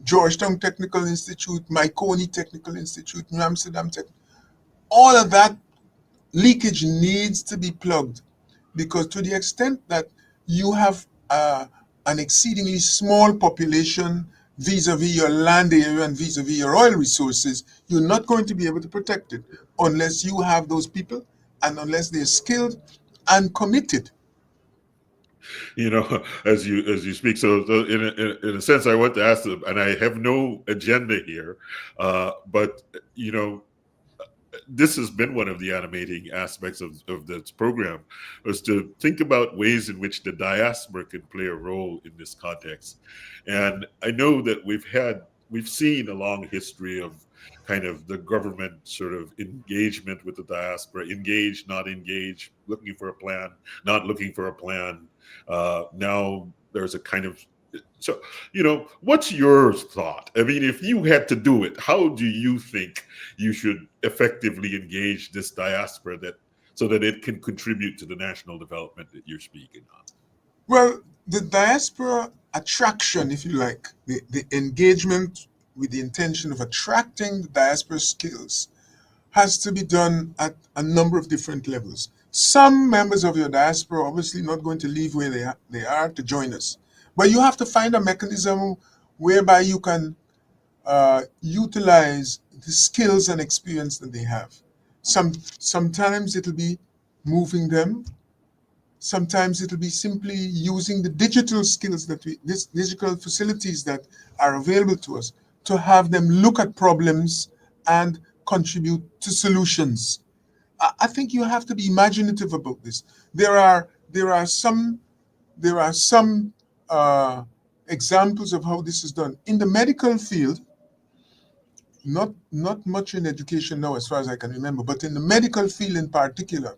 Georgetown Technical Institute, Myconi Technical Institute, New Amsterdam Tech, all of that leakage needs to be plugged, because to the extent that you have an exceedingly small population vis-a-vis your land area and vis-a-vis your oil resources, you're not going to be able to protect it unless you have those people and unless they're skilled and committed. As you speak, so in a sense, I want to ask them, and I have no agenda here, but you know this has been one of the animating aspects of this program, was to think about ways in which the diaspora can play a role in this context. And I know that we've seen a long history of kind of the government sort of engagement with the diaspora, engage, not engage, looking for a plan, not looking for a plan. Now there's a kind of so what's your thought? I mean, if you had to do it, how do you think you should effectively engage this diaspora that so that it can contribute to the national development that you're speaking on? Well, the diaspora attraction, if you like, the engagement with the intention of attracting the diaspora skills has to be done at a number of different levels. Some members of your diaspora are obviously not going to leave where they are to join us, but you have to find a mechanism whereby you can utilize the skills and experience that they have. Sometimes it'll be moving them. Sometimes it'll be simply using the digital skills this digital facilities that are available to us to have them look at problems and contribute to solutions. I think you have to be imaginative about this. There are some examples of how this is done in the medical field. Not much in education now, as far as I can remember, but in the medical field in particular,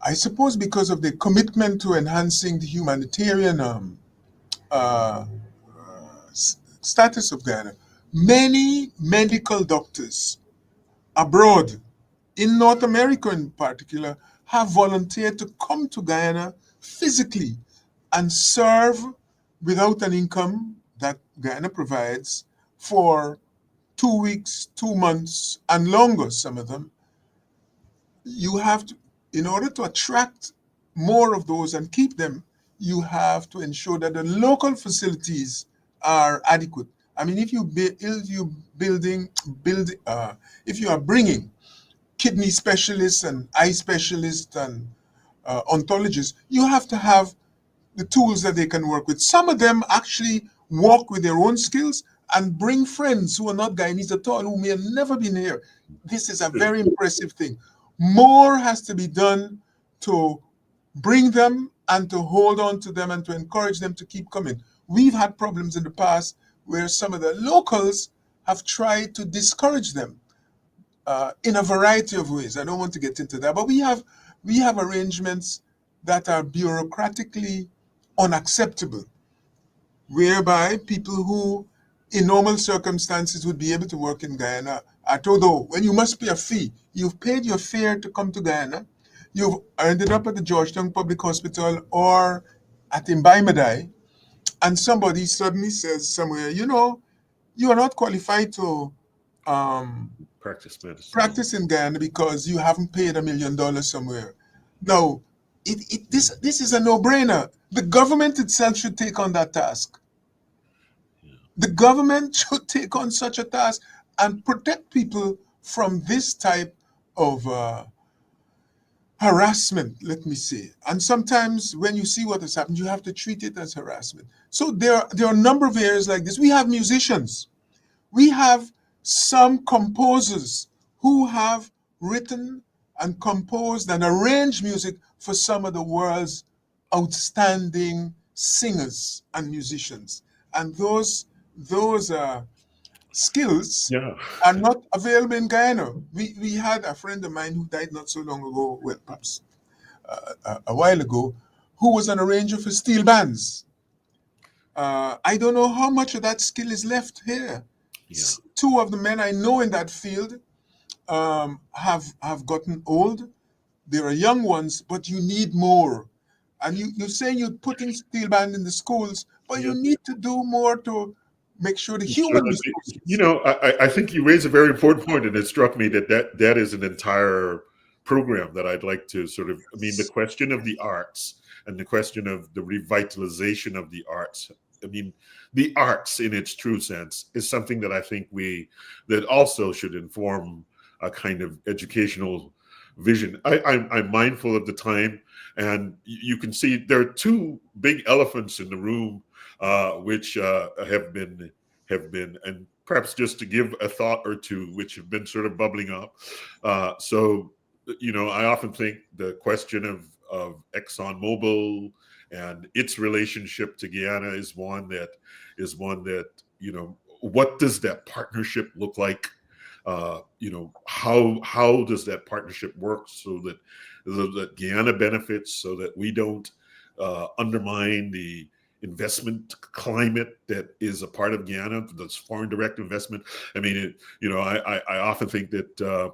I suppose because of the commitment to enhancing the humanitarian uh, status of Guyana, many medical doctors abroad, in North America in particular, have volunteered to come to Guyana physically and serve without an income that Guyana provides for 2 weeks, 2 months, and longer, some of them. You have to, in order to attract more of those and keep them, you have to ensure that the local facilities are adequate. I mean, if you are bringing kidney specialists and eye specialists and ontologists, you have to have the tools that they can work with. Some of them actually work with their own skills and bring friends who are not Guyanese at all, who may have never been here. This is a very impressive thing. More has to be done to bring them and to hold on to them and to encourage them to keep coming. We've had problems in the past where some of the locals have tried to discourage them in a variety of ways. I don't want to get into that, but we have arrangements that are bureaucratically unacceptable, whereby people who, in normal circumstances, would be able to work in Guyana are told, oh, when you must pay a fee, you've paid your fare to come to Guyana, you've ended up at the Georgetown Public Hospital or at Mbaimadai, and somebody suddenly says somewhere, you are not qualified to um, Practice medicine. practice in Guyana because you haven't paid $1 million somewhere. No, this is a no-brainer. The government itself should take on that task. Yeah. The government should take on such a task and protect people from this type of harassment, let me say. And sometimes when you see what has happened, you have to treat it as harassment. So there are a number of areas like this. We have musicians. We have some composers who have written and composed and arranged music for some of the world's outstanding singers and musicians. And those skills Yeah. are not available in Guyana. We had a friend of mine who died not so long ago, well, perhaps a while ago, who was an arranger for steel bands. I don't know how much of that skill is left here. Yeah. Two of the men I know in that field have gotten old. There are young ones, but you need more. And you're saying you're putting steel band in the schools, but Yeah. you need to do more to make sure the Sure. human You resources. know, I think you raise a very important point, and it struck me that is an entire program that I'd like to sort of. I mean, the question of the arts and the question of the revitalization of the arts. I mean, the arts in its true sense is something that I think that also should inform a kind of educational vision. I'm mindful of the time, and you can see there are two big elephants in the room, which have been, and perhaps just to give a thought or two, which have been sort of bubbling up. So, I often think the question of ExxonMobil and its relationship to Guyana is one that what does that partnership look like? How does that partnership work so that Guyana benefits, so that we don't undermine the investment climate that is a part of Guyana, that's foreign direct investment. I mean, I often think that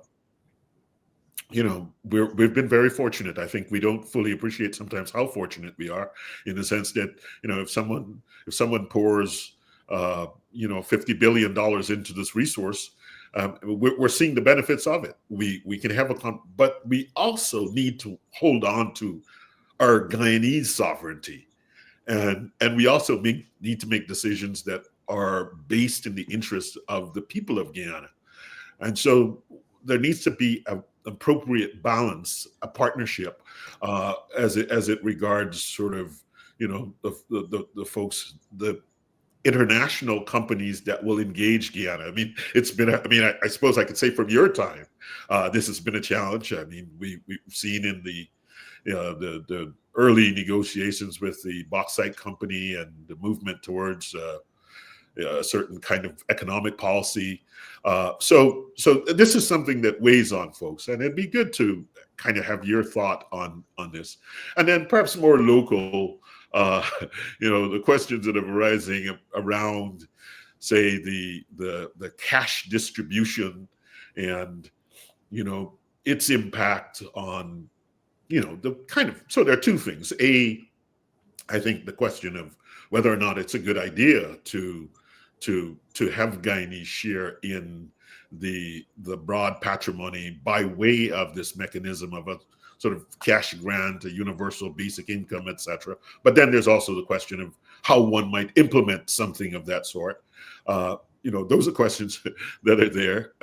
we've been very fortunate. I think we don't fully appreciate sometimes how fortunate we are, in the sense that if someone pours $50 billion into this resource, we're seeing the benefits of it. We can have but we also need to hold on to our Guyanese sovereignty, and we also need to make decisions that are based in the interest of the people of Guyana. And so there needs to be an appropriate balance, a partnership, as it regards sort of the folks, the international companies that will engage Guyana. I mean, I suppose I could say from your time, this has been a challenge. I mean, we've seen in the early negotiations with the bauxite company and the movement towards a certain kind of economic policy. So this is something that weighs on folks, and it'd be good to kind of have your thought on this, and then perhaps more local. The questions that are arising around, say, the cash distribution and its impact on the kind of. So there are two things. I think the question of whether or not it's a good idea to have Guyanese share in the broad patrimony by way of this mechanism of a sort of cash grant, a universal basic income, etc. But then there's also the question of how one might implement something of that sort. Those are questions that are there.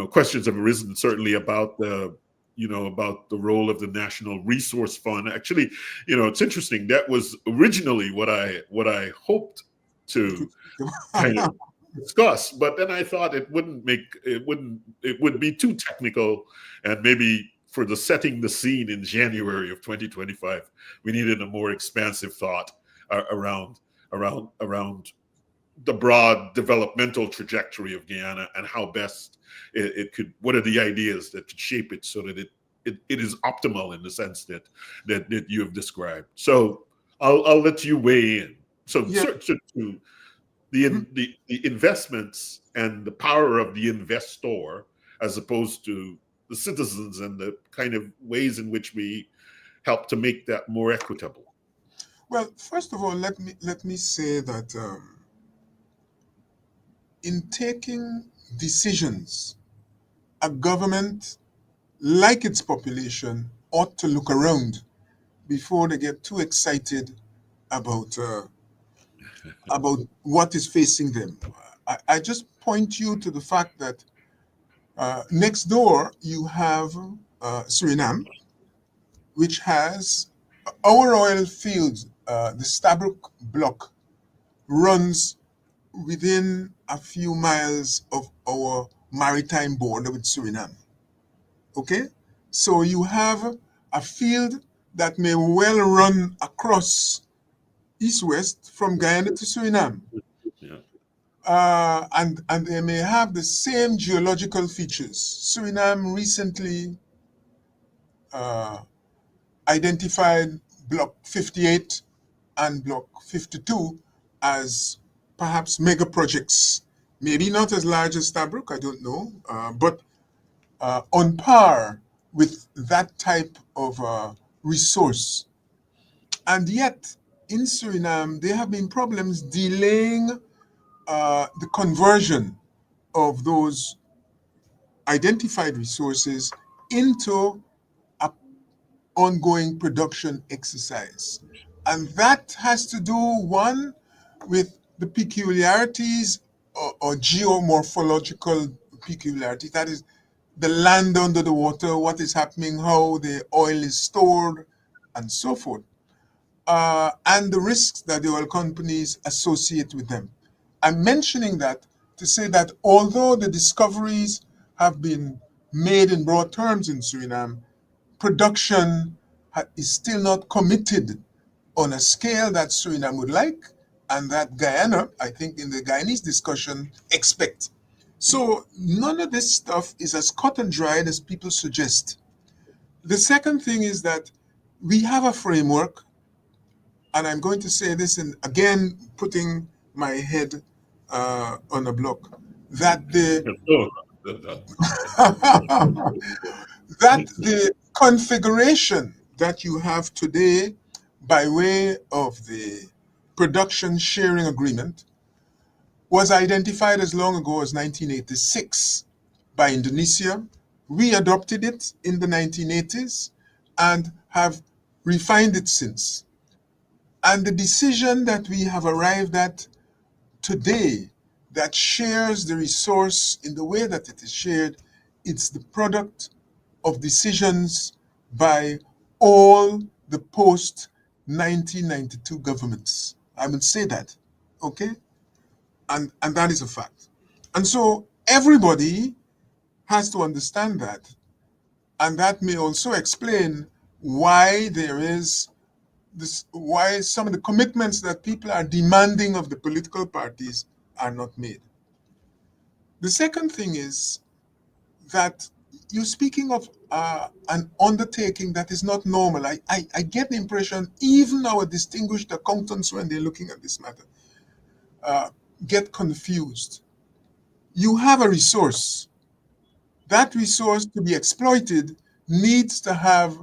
Questions have arisen certainly about the role of the National Resource Fund. Actually, it's interesting. That was originally what I hoped to kind of discuss, but then I thought it would be too technical, and maybe for the setting the scene in January of 2025, we needed a more expansive thought around the broad developmental trajectory of Guyana, and how best it could. What are the ideas that could shape it so that it is optimal in the sense that you have described. So I'll let you weigh in. So, Yeah. to the investments and the power of the investor, as opposed to the citizens, and the kind of ways in which we help to make that more equitable. Well, first of all, let me say that in taking decisions, a government, like its population, ought to look around before they get too excited about about what is facing them. I just point you to the fact that next door you have Suriname, which has our oil field, the Stabroek block, runs within a few miles of our maritime border with Suriname. Okay? So you have a field that may well run across east-west from Guyana to Suriname. Yeah. And they may have the same geological features. Suriname recently uh, identified Block 58 and Block 52 as perhaps mega projects. Maybe not as large as Stabroek, I don't know, but on par with that type of resource. And yet, in Suriname, there have been problems delaying the conversion of those identified resources into a ongoing production exercise. And that has to do, one, with the peculiarities or geomorphological peculiarities. That is, the land under the water, what is happening, how the oil is stored, and so forth, and the risks that the oil companies associate with them. I'm mentioning that to say that although the discoveries have been made in broad terms in Suriname, production is still not committed on a scale that Suriname would like and that Guyana, I think in the Guyanese discussion, expect. So none of this stuff is as cut and dried as people suggest. The second thing is that we have a framework, and I'm going to say this, and again, putting my head on a block, that the So, that, that the configuration that you have today by way of the production sharing agreement was identified as long ago as 1986 by Indonesia. We adopted it in the 1980s and have refined it since. And the decision that we have arrived at today that shares the resource in the way that it is shared, it's the product of decisions by all the post 1992 governments. I would say that, okay? And that is a fact. And so everybody has to understand that. And that may also explain why there is this, why some of the commitments that people are demanding of the political parties are not made. The second thing is that you're speaking of an undertaking that is not normal. I get the impression even our distinguished accountants, when they're looking at this matter, uh, get confused. You have a resource. That resource to be exploited needs to have,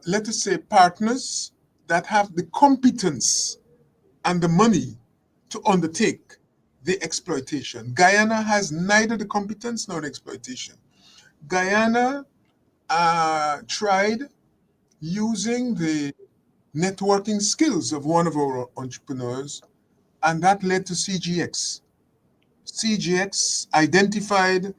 let us say, partners that have the competence and the money to undertake the exploitation. Guyana has neither the competence nor the exploitation. Guyana tried using the networking skills of one of our entrepreneurs, and that led to CGX. CGX identified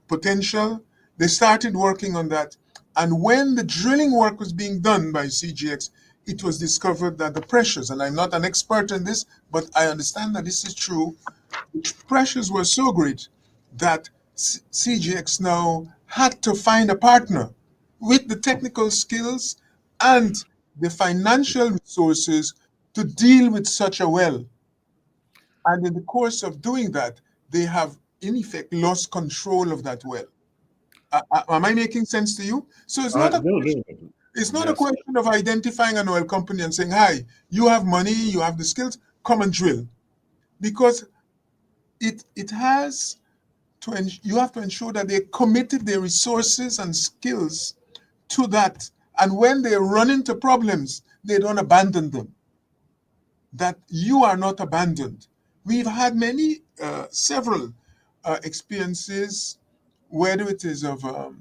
potential. They started working on that. And when the drilling work was being done by CGX, it was discovered that the pressures, and I'm not an expert in this, but I understand that this is true, the pressures were so great that CGX now had to find a partner with the technical skills and the financial resources to deal with such a well. And in the course of doing that, they have in effect lost control of that well. Am I making sense to you? So no, no. it's not a Yes. question of identifying an oil company and saying, "Hi, you have money, you have the skills, come and drill," because it has to you have to ensure that they committed their resources and skills to that, and when they run into problems, they don't abandon them. That you are not abandoned. We've had many, several experiences, whether it is of the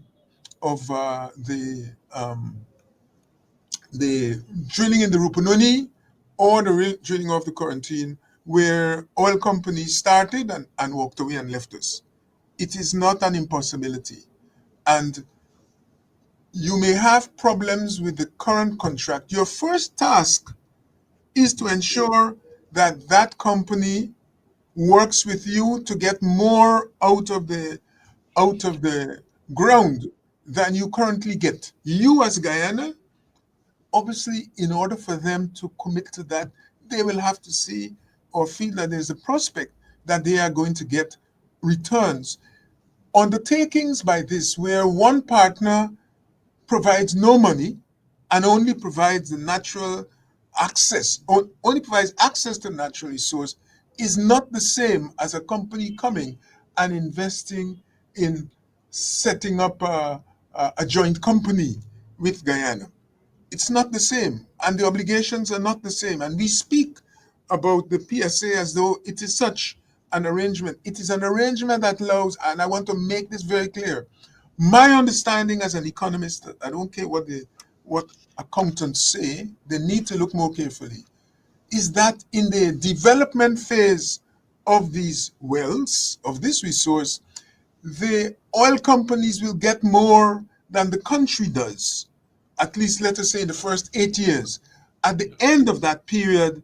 drilling in the Rupununi or the drilling of the Quarantine, where oil companies started and walked away and left us. It is not an impossibility. and you may have problems with the current contract, your first task is to ensure that that company works with you to get more out of the ground than you currently get. You as Guyana, obviously, in order for them to commit to that, they will have to see or feel that there's a prospect that they are going to get returns. Undertakings by this, where one partner provides no money and only provides the natural access, or only provides access to natural resource, is not the same as a company coming and investing in setting up a joint company with Guyana. It's not the same, and the obligations are not the same. And we speak about the PSA as though it is such an arrangement. It is an arrangement that allows, and I want to make this very clear. My understanding as an economist, I don't care what accountants say, they need to look more carefully, is that in the development phase of these wells, of this resource, the oil companies will get more than the country does, at least let us say in the first 8 years. At the end of that period,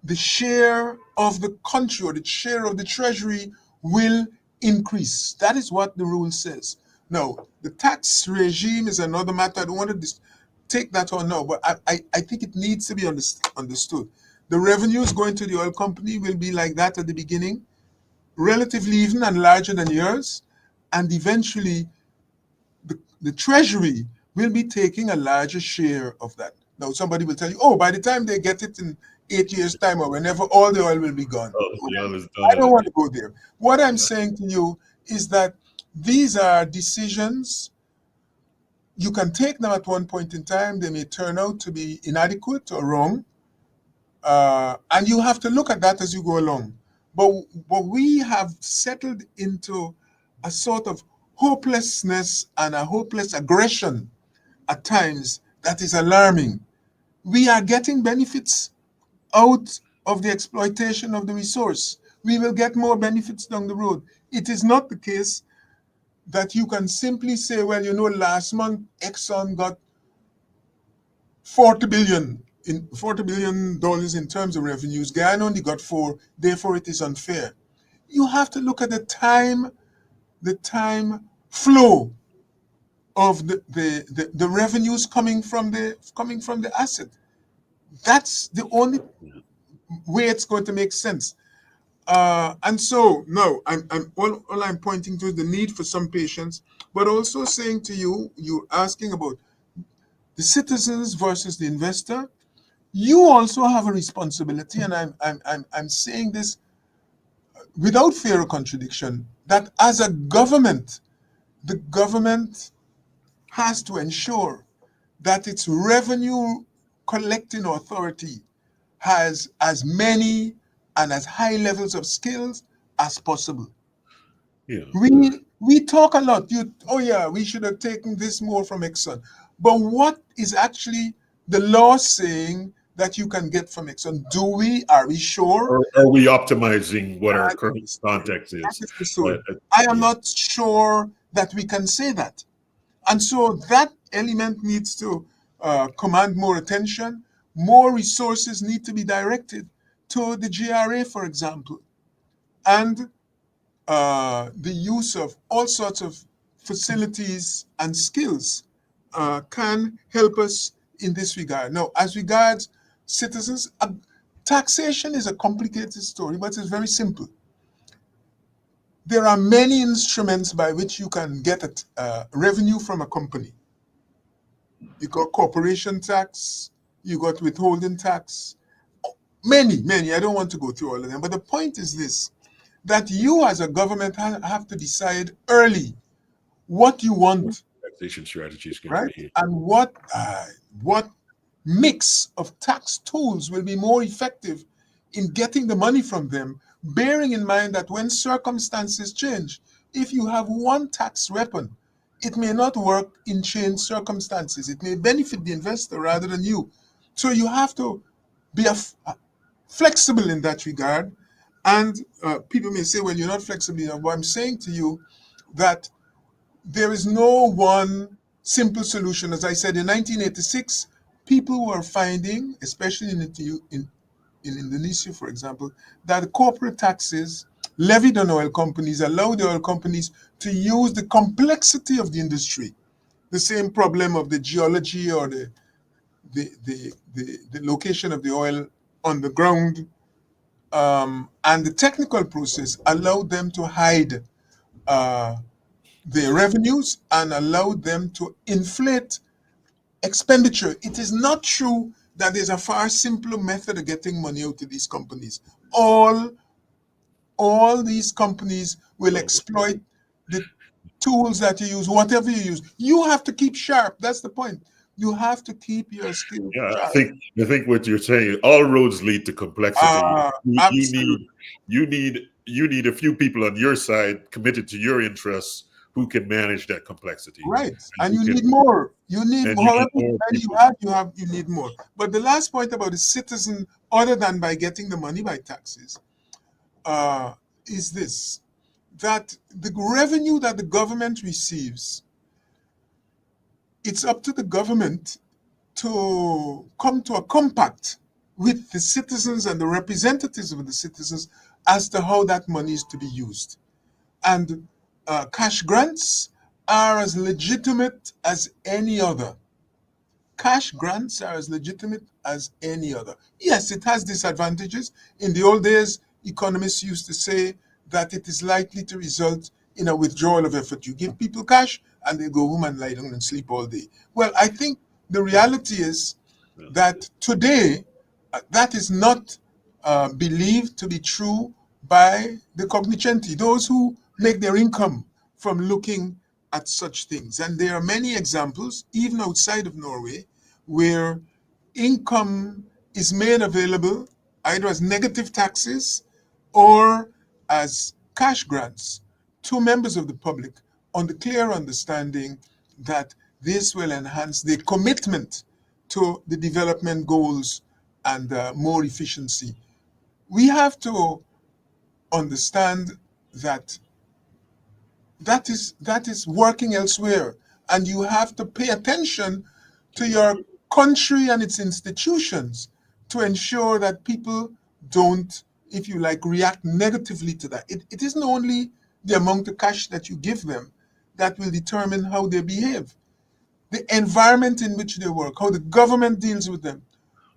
the share of the country or the share of the treasury will increase. That is what the rule says. Now, the tax regime is another matter. I don't want to take that on now, but I think it needs to be understood. The revenues going to the oil company will be like that at the beginning, relatively even and larger than yours, and eventually the treasury will be taking a larger share of that. Now, somebody will tell you, oh, by the time they get it in 8 years' time or whenever, all the oil will be gone. Oh, the oil is I don't done. want to go there. What I'm saying to you is that these are decisions. You can take them at one point in time. They may turn out to be inadequate or wrong. And you have to look at that as you go along. But we have settled into a sort of hopelessness and a hopeless aggression at times that is alarming. We are getting benefits out of the exploitation of the resource. We will get more benefits down the road. It is not the case that you can simply say, well, last month Exxon got 40 billion dollars in terms of revenues. Guyana only got 4, therefore it is unfair. You have to look at the time flow of the revenues coming from the asset. That's the only way it's going to make sense. And so, no, all I'm pointing to is the need for some patience, but also saying to you, you're asking about the citizens versus the investor. You also have a responsibility, and I'm saying this without fear of contradiction, that as a government, the government has to ensure that its revenue collecting authority has as many and as high levels of skills as possible. Yeah. We talk a lot. Oh yeah, we should have taken this more from Exxon. But what is actually the law saying that you can get from Exxon? Are we sure? Or are we optimizing what our That current is context that is? is the story. Uh, I am yeah. not sure that we can say that. And so that element needs to command more attention. More resources need to be directed to the GRA, for example, and the use of all sorts of facilities and skills can help us in this regard. Now, as regards citizens, taxation is a complicated story, but it's very simple. There are many instruments by which you can get revenue from a company. You got corporation tax, you got withholding tax, many, many. I don't want to go through all of them, but the point is this, that you as a government have to decide early what you want, Taxation strategy is going to right? be. And what mix of tax tools will be more effective in getting the money from them, bearing in mind that when circumstances change, if you have one tax weapon, it may not work in changed circumstances. It may benefit the investor rather than you. So you have to be flexible in that regard. And people may say, well, you're not flexible enough. But I'm saying to you that there is no one simple solution. As I said, in 1986, people were finding, especially in Indonesia, for example, that the corporate taxes levied on oil companies allowed the oil companies to use the complexity of the industry, the same problem of the geology or the location of the oil on the ground, and the technical process allowed them to hide uh, their revenues and allowed them to inflate expenditure. It is not true that there's a far simpler method of getting money out of these companies. All all these companies will So, exploit the tools that you use, whatever you use. You have to keep sharp. That's the point. You have to keep your skills yeah, I sharp. think I think what you're saying, all roads lead to complexity. You need Absolutely. you need a few people on your side committed to your interests who can manage that complexity, Right. and And who you need can more. You need, and you however need more many people. you need more. But the last point about the citizen, other than by getting the money by taxes, uh, is this, that the revenue that the government receives, it's up to the government to come to a compact with the citizens and the representatives of the citizens as to how that money is to be used. And cash grants are as legitimate as any other. Cash grants are as legitimate as any other. Yes, it has disadvantages. In the old days, economists used to say that it is likely to result in a withdrawal of effort. You give people cash and they go home and lie down and sleep all day. Well, I think the reality is Yes. that today, that is not believed to be true by the cognoscenti, those who make their income from looking at such things. And there are many examples, even outside of Norway, where income is made available either as negative taxes or as cash grants to members of the public on the clear understanding that this will enhance the commitment to the development goals and more efficiency. We have to understand that that is working elsewhere, and you have to pay attention to your country and its institutions to ensure that people don't, if you like, react negatively to that. It isn't only the amount of cash that you give them that will determine how they behave. The environment in which they work, how the government deals with them,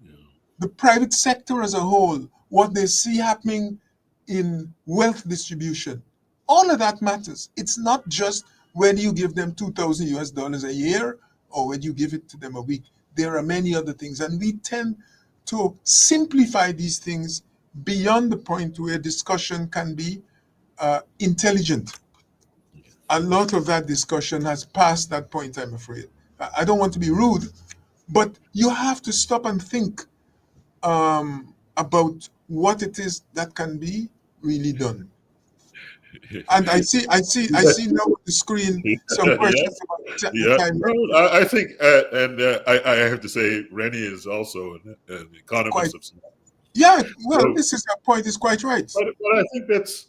Yeah. the private sector as a whole, what they see happening in wealth distribution, all of that matters. It's not just whether you give them 2,000 US dollars a year or whether you give it to them a week. There are many other things, and we tend to simplify these things beyond the point where discussion can be intelligent. A lot of that discussion has passed that point, I'm afraid. I don't want to be rude, but you have to stop and think about what it is that can be really done. And I see now on the screen some Yeah, questions about the yeah. time. No, I think, and I have to say, Rennie is also an Quite, economist of some. yeah. Well, So, this is your point. Is quite right. but I think that's,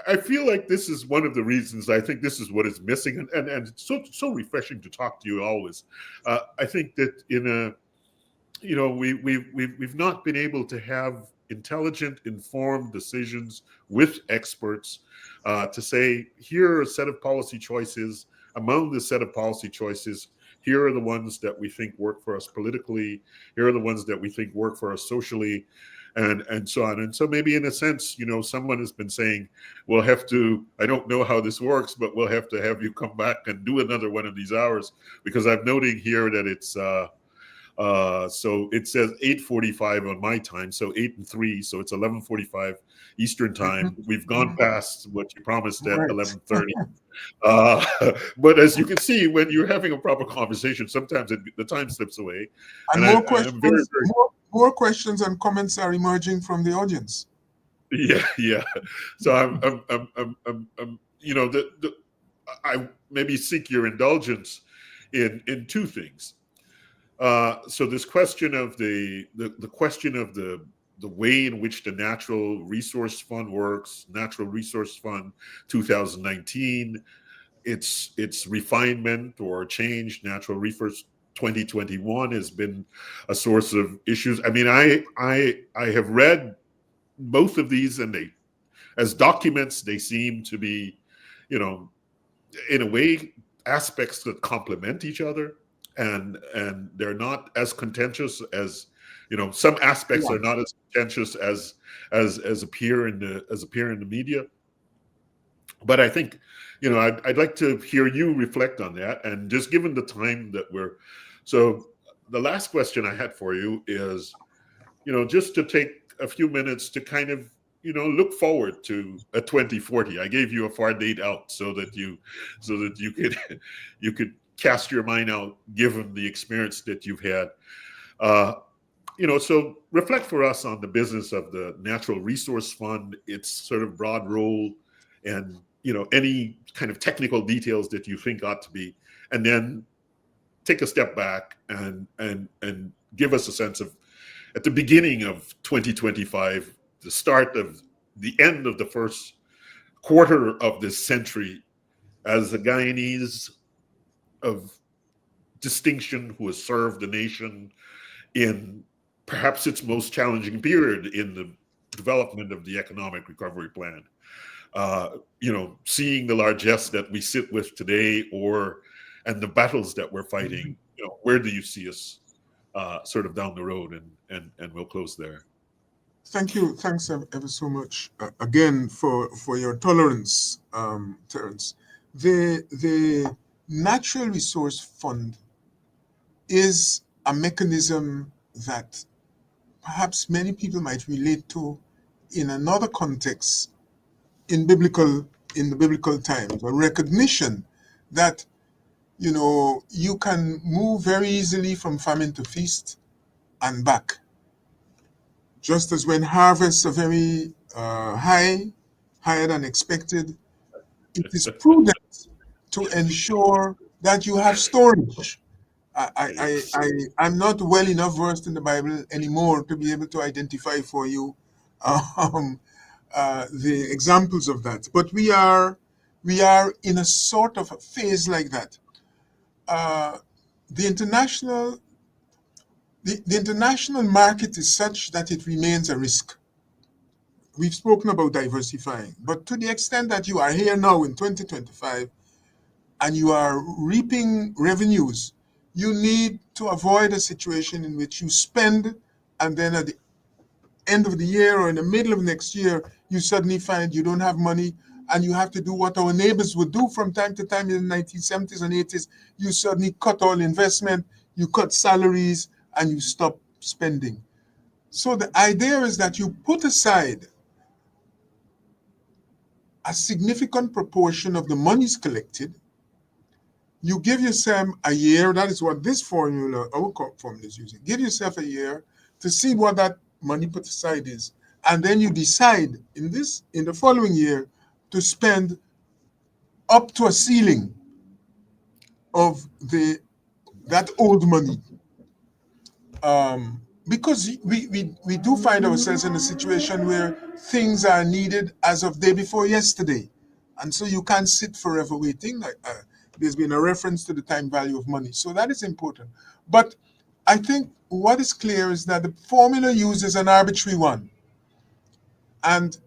I feel like this is one of the reasons. I think this is what is missing, and it's so refreshing to talk to you always. I think that in a we've not been able to have intelligent, informed decisions with experts to say, here are a set of policy choices. Among the set of policy choices, here are the ones that we think work for us politically. Here are the ones that we think work for us socially, and so on. And so maybe in a sense, someone has been saying, we'll have to. I don't know how this works, but we'll have to have you come back and do another one of these hours, because I'm noting here that it's. So it says 8:45 on my time, so 8 and 3, so it's 11:45 Eastern time. We've gone past what you promised at Right. 11:30. Uh, but as you can see, when you're having a proper conversation, sometimes the time slips away, And and more I'm very, questions, very, more questions and comments are emerging from the audience. yeah, yeah. So I maybe seek your indulgence in two things. So this question of the question of the way in which the Natural Resource Fund works, Natural Resource Fund 2019, its refinement or change. Natural resource 2021 has been a source of issues. I mean, I have read both of these, and they, as documents, they seem to be, you know, in a way, aspects that complement each other, and they're not as contentious as, you know, some aspects Yeah. are not as contentious as appear in the media. But I think, you know, I'd like to hear you reflect on that, and just given the time that we're, so the last question I had for you is, you know, just to take a few minutes to kind of, you know, look forward to a 2040. I gave you a far date out so that you could you could cast your mind out given the experience that you've had. Uh, you know, so reflect for us on the business of the Natural Resource Fund, its sort of broad role, and, you know, any kind of technical details that you think ought to be, and then take a step back and give us a sense of, at the beginning of 2025, the start of the end of the first quarter of this century, as a Guyanese of distinction who has served the nation in perhaps its most challenging period in the development of the economic recovery plan. You know, seeing the largesse that we sit with today, or and the battles that we're fighting, you know, where do you see us sort of down the road? And we'll close there. Thank you. Thanks ever so much again for your tolerance, Terence. The Natural Resource Fund is a mechanism that perhaps many people might relate to in another context in the biblical times, a recognition that, you know, you can move very easily from famine to feast and back. Just as when harvests are very higher than expected, it is prudent to ensure that you have storage. Yes. I'm not well enough versed in the Bible anymore to be able to identify for you um, the examples of that. But we are in a sort of a phase like that. Uh, the international the international market is such that it remains a risk. We've spoken about diversifying, but to the extent that you are here now in 2025 and you are reaping revenues, you need to avoid a situation in which you spend and then at the end of the year or in the middle of next year, you suddenly find you don't have money and you have to do what our neighbors would do from time to time in the 1970s and 80s. You suddenly cut all investment, you cut salaries, and you stop spending. So the idea is that you put aside a significant proportion of the monies collected. You give yourself a year. That is what this formula, our formula, is using. Give yourself a year to see what that money put aside is, and then you decide in the following year to spend up to a ceiling of the that old money. Because we do find ourselves in a situation where things are needed as of day before yesterday. And so you can't sit forever waiting. There's been a reference to the time value of money. So that is important. But I think what is clear is that the formula used is an arbitrary one. And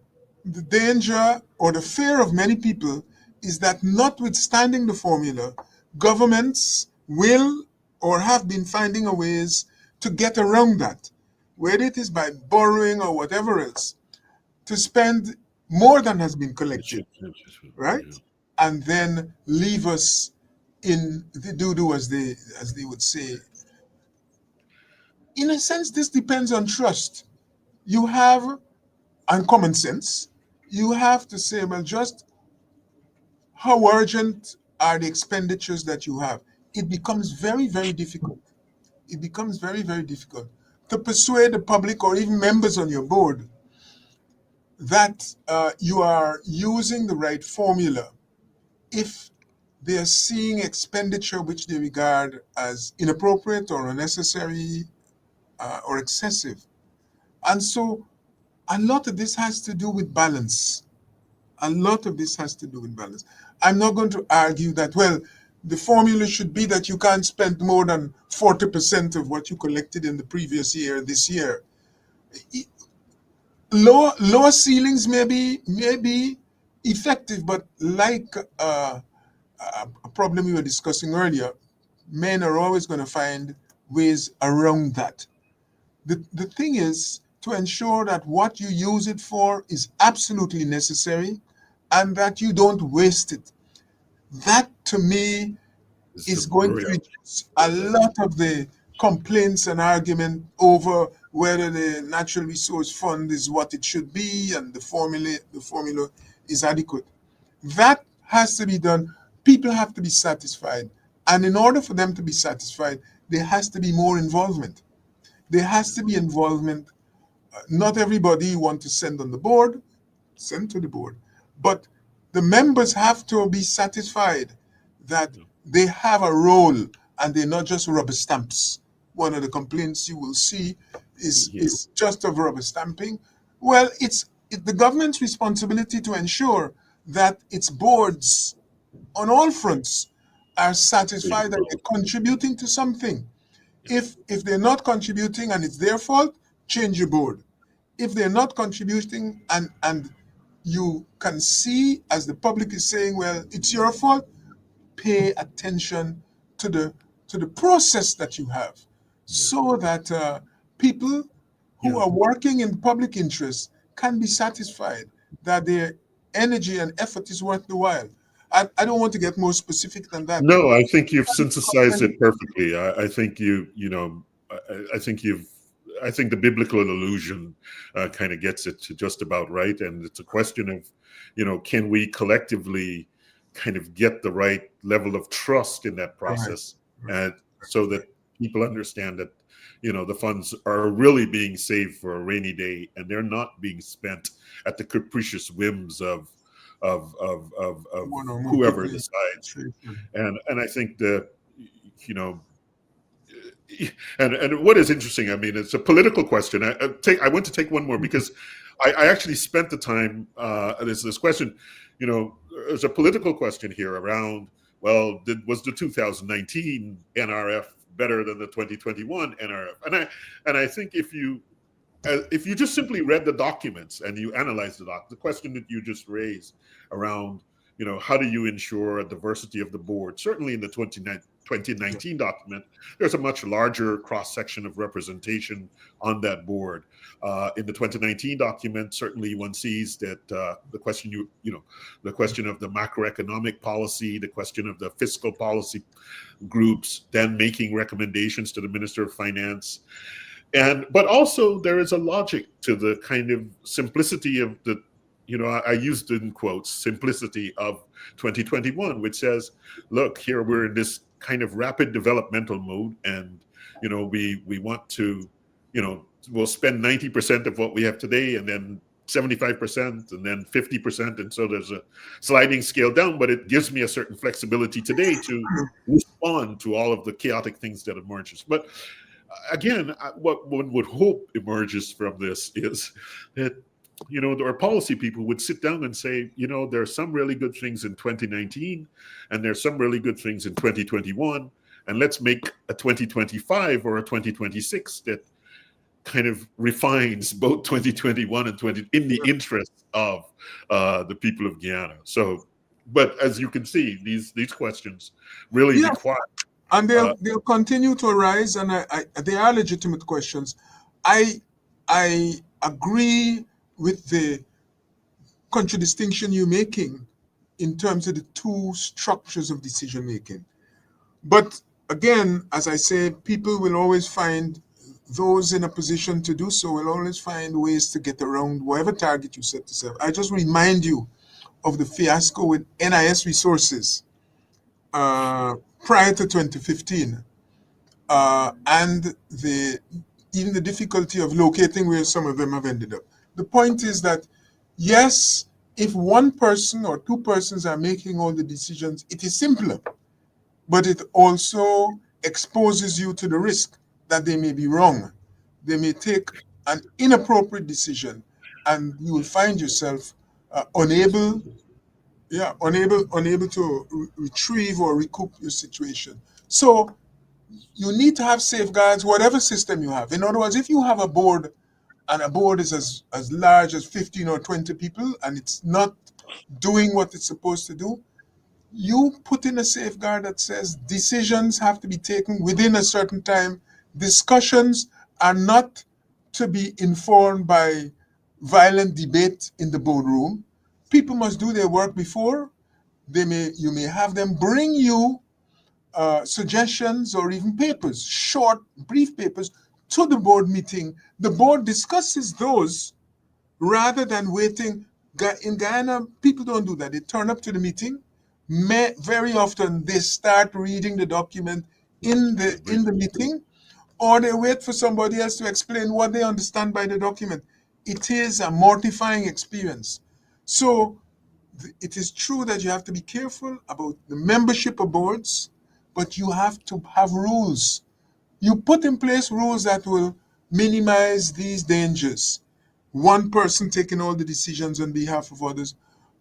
the danger or the fear of many people is that notwithstanding the formula, governments will or have been finding a ways to get around that, whether it is by borrowing or whatever else, to spend more than has been collected, right? Yeah. And then leave us in the doo-doo, as they would say. In a sense, this depends on trust. You have, and common sense, you have to say, well, just how urgent are the expenditures that you have? It becomes very, very difficult. It becomes very, very difficult to persuade the public or even members on your board that you are using the right formula if they are seeing expenditure which they regard as inappropriate or unnecessary or excessive. And so a lot of this has to do with balance. A lot of this has to do with balance. I'm not going to argue that, well, the formula should be that you can't spend more than 40% of what you collected in the previous year this year. Lower ceilings may be effective, but like a problem we were discussing earlier, men are always going to find ways around that. The thing is to ensure that what you use it for is absolutely necessary and that you don't waste it. That to me Is the is going to reality. reduce a lot of the complaints and argument over whether the natural resource fund is what it should be and the formula is adequate. That has to be done. People have to be satisfied. And in order for them to be satisfied, there has to be more involvement. There has to be involvement. Not everybody you want to send on the board, send to the board. But the members have to be satisfied that they have a role and they're not just rubber stamps. One of the complaints you will see Yeah, is just of rubber stamping. Well, it's the government's responsibility to ensure that its boards on all fronts are being satisfied that closed. they're contributing to something. If they're not contributing and it's their fault, change your board. If they're not contributing and you can see as the public is saying, well, it's your fault, pay attention to the process that you have, Yeah, so that people who yeah. are working in public interest can be satisfied that their energy and effort is worth the while. I don't want to get more specific than that. No, I think you've synthesized it perfectly. I think I think I think the biblical allusion kind of gets it to just about right. And it's a question of, can we collectively kind of get the right level of trust in that Right, process, right, and so that right. people understand that, the funds are really being saved for a rainy day and they're not being spent at the capricious whims of One or more whoever people in decides. administration. And I think that, you know and what is interesting, I mean, it's a political question. I want to take one more because I actually spent the time, there's this question, there's a political question here around, well, was the 2019 NRF better than the 2021 NRF? And I think if you just simply read the documents and you analyze the question that you just raised around, how do you ensure a diversity of the board? Certainly in the 2019 document, there's a much larger cross section of representation on that board. In the 2019 document, certainly one sees that the question of the macroeconomic policy, the question of the fiscal policy groups, then making recommendations to the Minister of Finance, but also there is a logic to the kind of simplicity of the, I used in quotes, simplicity of 2021, which says, look, here we're in this kind of rapid developmental mode, and we want to, we'll spend 90% of what we have today, and then 75%, and then 50%, and so there's a sliding scale down, but it gives me a certain flexibility today to respond to all of the chaotic things that emerges. But again, what one would hope emerges from this is that, our policy people would sit down and say, there are some really good things in 2019 and there's some really good things in 2021, and let's make a 2025 or a 2026 that kind of refines both 2021 and 20 in the interest of the people of Guyana. So, but as you can see, these questions really Yeah, require and uh, they'll continue to arise, and they are legitimate questions. I I agree with the contradistinction you're making in terms of the two structures of decision making. But again, as I say, people will always find, those in a position to do so will always find ways to get around whatever target you set yourself. I just remind you of the fiasco with NIS resources uh, prior to 2015, and even the difficulty of locating where some of them have ended up. The point is that, yes, if one person or two persons are making all the decisions, it is simpler, but it also exposes you to the risk that they may be wrong. They may take an inappropriate decision, and you will find yourself unable, yeah, unable to retrieve or recoup your situation. So you need to have safeguards, whatever system you have. In other words, if you have a board and a board is as large as 15 or 20 people and it's not doing what it's supposed to do, you put in a safeguard that says decisions have to be taken within a certain time. Discussions are not to be informed by violent debate in the boardroom. People must do their work before. You may have them bring you suggestions or even papers, short, brief papers, to the board meeting. The board discusses those rather than waiting. In Guyana, people don't do that. They turn up to the meeting. Very often, they start reading the document in the meeting, or they wait for somebody else to explain what they understand by the document. It is a mortifying experience. So it is true that you have to be careful about the membership of boards, but you have to have rules. You put in place rules that will minimize these dangers. One person taking all the decisions on behalf of others,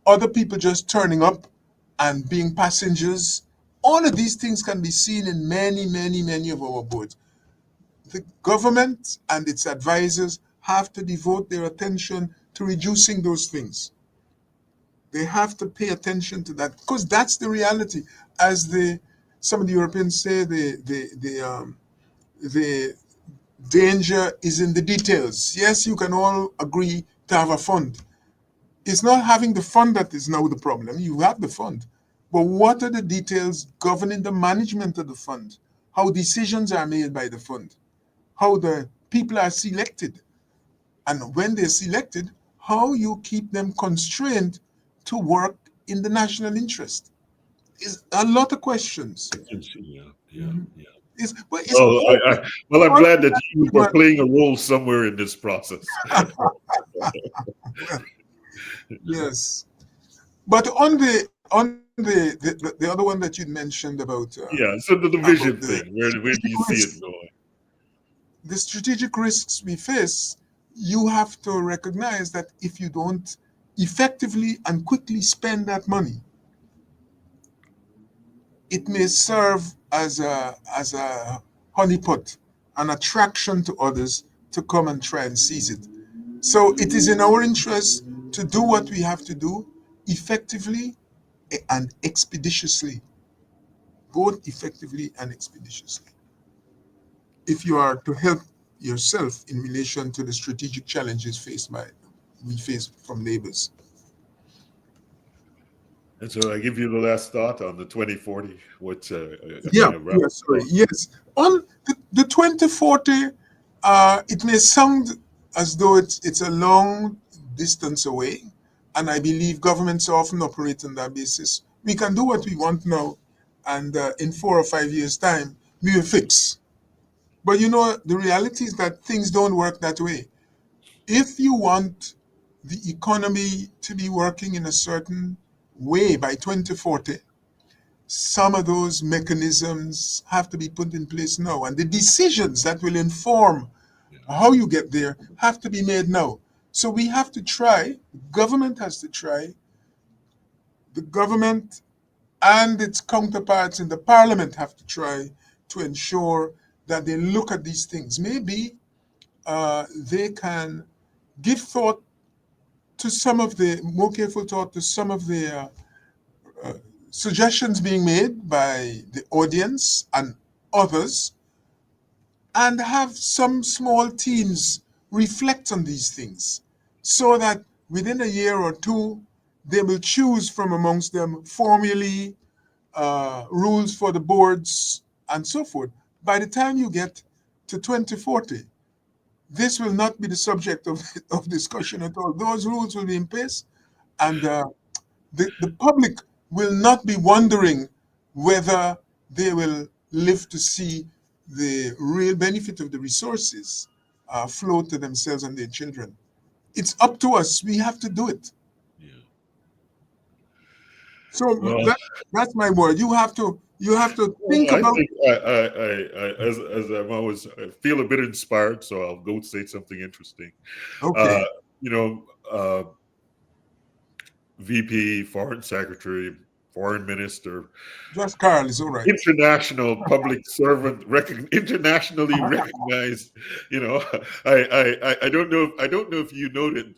other people just turning up and being passengers. All of these things can be seen in many, many, many of our boards. The government and its advisors have to devote their attention to reducing those things. They have to pay attention to that because that's the reality. As some of the Europeans say, the danger is in the details. Yes, you can all agree to have a fund. It's not having the fund that is now the problem. You have the fund. But what are the details governing the management of the fund? How decisions are made by the fund? How the people are selected? And when they're selected, how you keep them constrained to work in the national interest? Is a lot of questions. Yeah, yeah, Mhm. yeah. It's Well, well, I'm all glad that that you were playing a role somewhere in this process. well, yes. But on the other one that you mentioned Yeah. So the about vision the thing, where do you see risks, it going? the strategic risks we face, you have to recognize that if you don't effectively and quickly spend that money, it may serve as a honeypot, an attraction to others to come and try and seize it. So it is in our interest to do what we have to do effectively and expeditiously, both effectively and expeditiously, if you are to help yourself in relation to the strategic challenges we face from neighbors. And so I give you the last thought on the 2040. What Yeah, kind of wrap yeah, it sorry. up? Yes. On the 2040, it may sound as though it's a long distance away, and I believe governments often operate on that basis. We can do what we want now, and in 4 or 5 years' time, we will fix. But the reality is that things don't work that way. If you want the economy to be working in a certain way by 2040, some of those mechanisms have to be put in place now. And the decisions that will inform Yeah, how you get there have to be made now. So we have to try, government has to try, the government and its counterparts in the parliament have to try to ensure that they look at these things. Maybe they can give thought to some of the more careful thought to some of the suggestions being made by the audience and others, and have some small teams reflect on these things so that within a year or two, they will choose from amongst them formulae, rules for the boards, and so forth. By the time you get to 2040, this will not be the subject of discussion at all. Those rules will be in place, and the public will not be wondering whether they will live to see the real benefit of the resources flow to themselves and their children. It's up to us. We have to do it. yeah. So Well, that's my word. You have to think I about. think as I'm always, I feel a bit inspired, so I'll go say something interesting. Okay. Uh, you know, uh, VP, Foreign Secretary, Foreign Minister, Just Carl is all right. international public servant, internationally recognized. You know, I don't know. I don't know if you noted.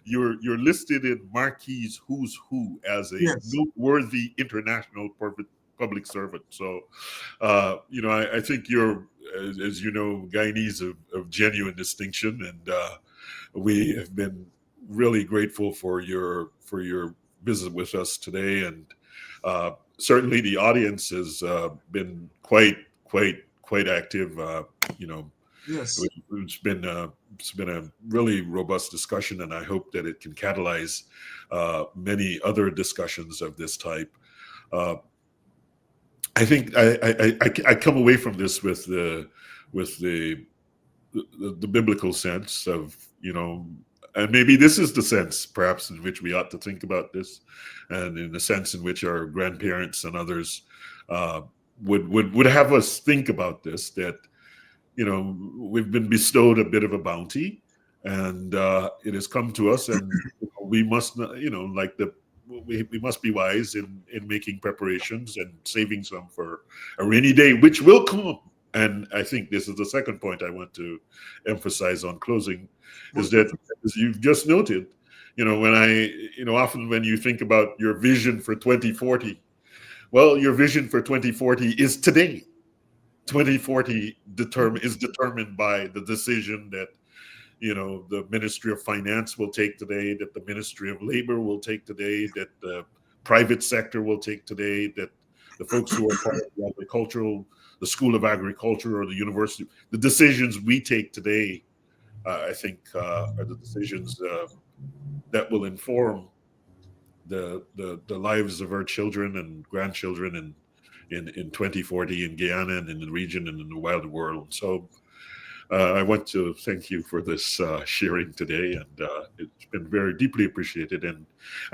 You're listed in Marquis Who's Who as a Yes. noteworthy international public servant. So, you know, I think you're, as you know, Guyanese of genuine distinction, and we have been really grateful for your visit with us today, and certainly the audience has been quite active. You know, Yes. it's been a really robust discussion, and I hope that it can catalyze many other discussions of this type. Uh, I think I come away from this with the biblical sense of, you know, and maybe this is the sense perhaps in which we ought to think about this, and in the sense in which our grandparents and others uh, would have us think about this, that, you know, we've been bestowed a bit of a bounty, and it has come to us, and we must not, you know, like we must be wise in making preparations and saving some for a rainy day, which will come. And I think this is the second point I want to emphasize on closing, is Most that, definitely. as you've just noted, you know, you know, often when you think about your vision for 2040, well, your vision for 2040 is today. 2040 is determined by the decision that, you know, the Ministry of Finance will take today, that the Ministry of Labor will take today, that the private sector will take today, that the folks who are part of the School of Agriculture or the university, the decisions we take today, I think, are the decisions that will inform the lives of our children and grandchildren in 2040 in Guyana and in the region and in the wider world. So I want to thank you for this sharing today, and it's been very deeply appreciated, and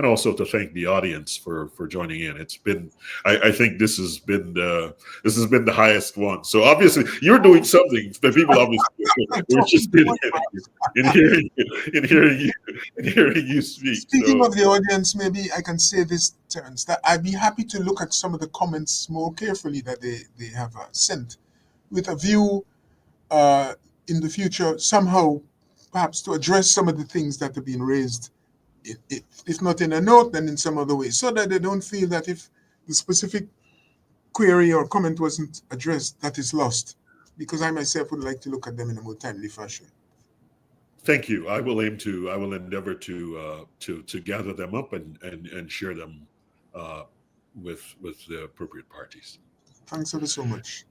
also to thank the audience for joining in. It's been, I think this has been the highest one. So obviously you're doing something. The people obviously we're Talking just too much. in hearing you speak. Speaking So of the audience, maybe I can say this, Terence, that I'd be happy to look at some of the comments more carefully that they have sent, with a view uh, in the future somehow perhaps to address some of the things that are being raised, if not in a note, then in some other way, so that they don't feel that if the specific query or comment wasn't addressed, that is lost. Because I myself would like to look at them in a more timely fashion. thank you. I will endeavor to gather them up and share them uh, with the appropriate parties. Thanks ever so much.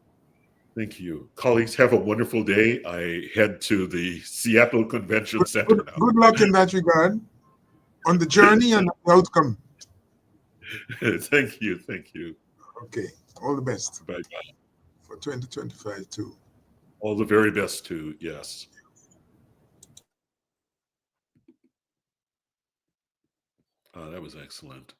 Thank you. Colleagues, have a wonderful day. I head to the Seattle Convention Good, Center good, now. good luck in that regard on the journey and the outcome. Thank you. Thank you. Okay, all the best Bye. for 2025 too. All the very best to, yes. That was excellent.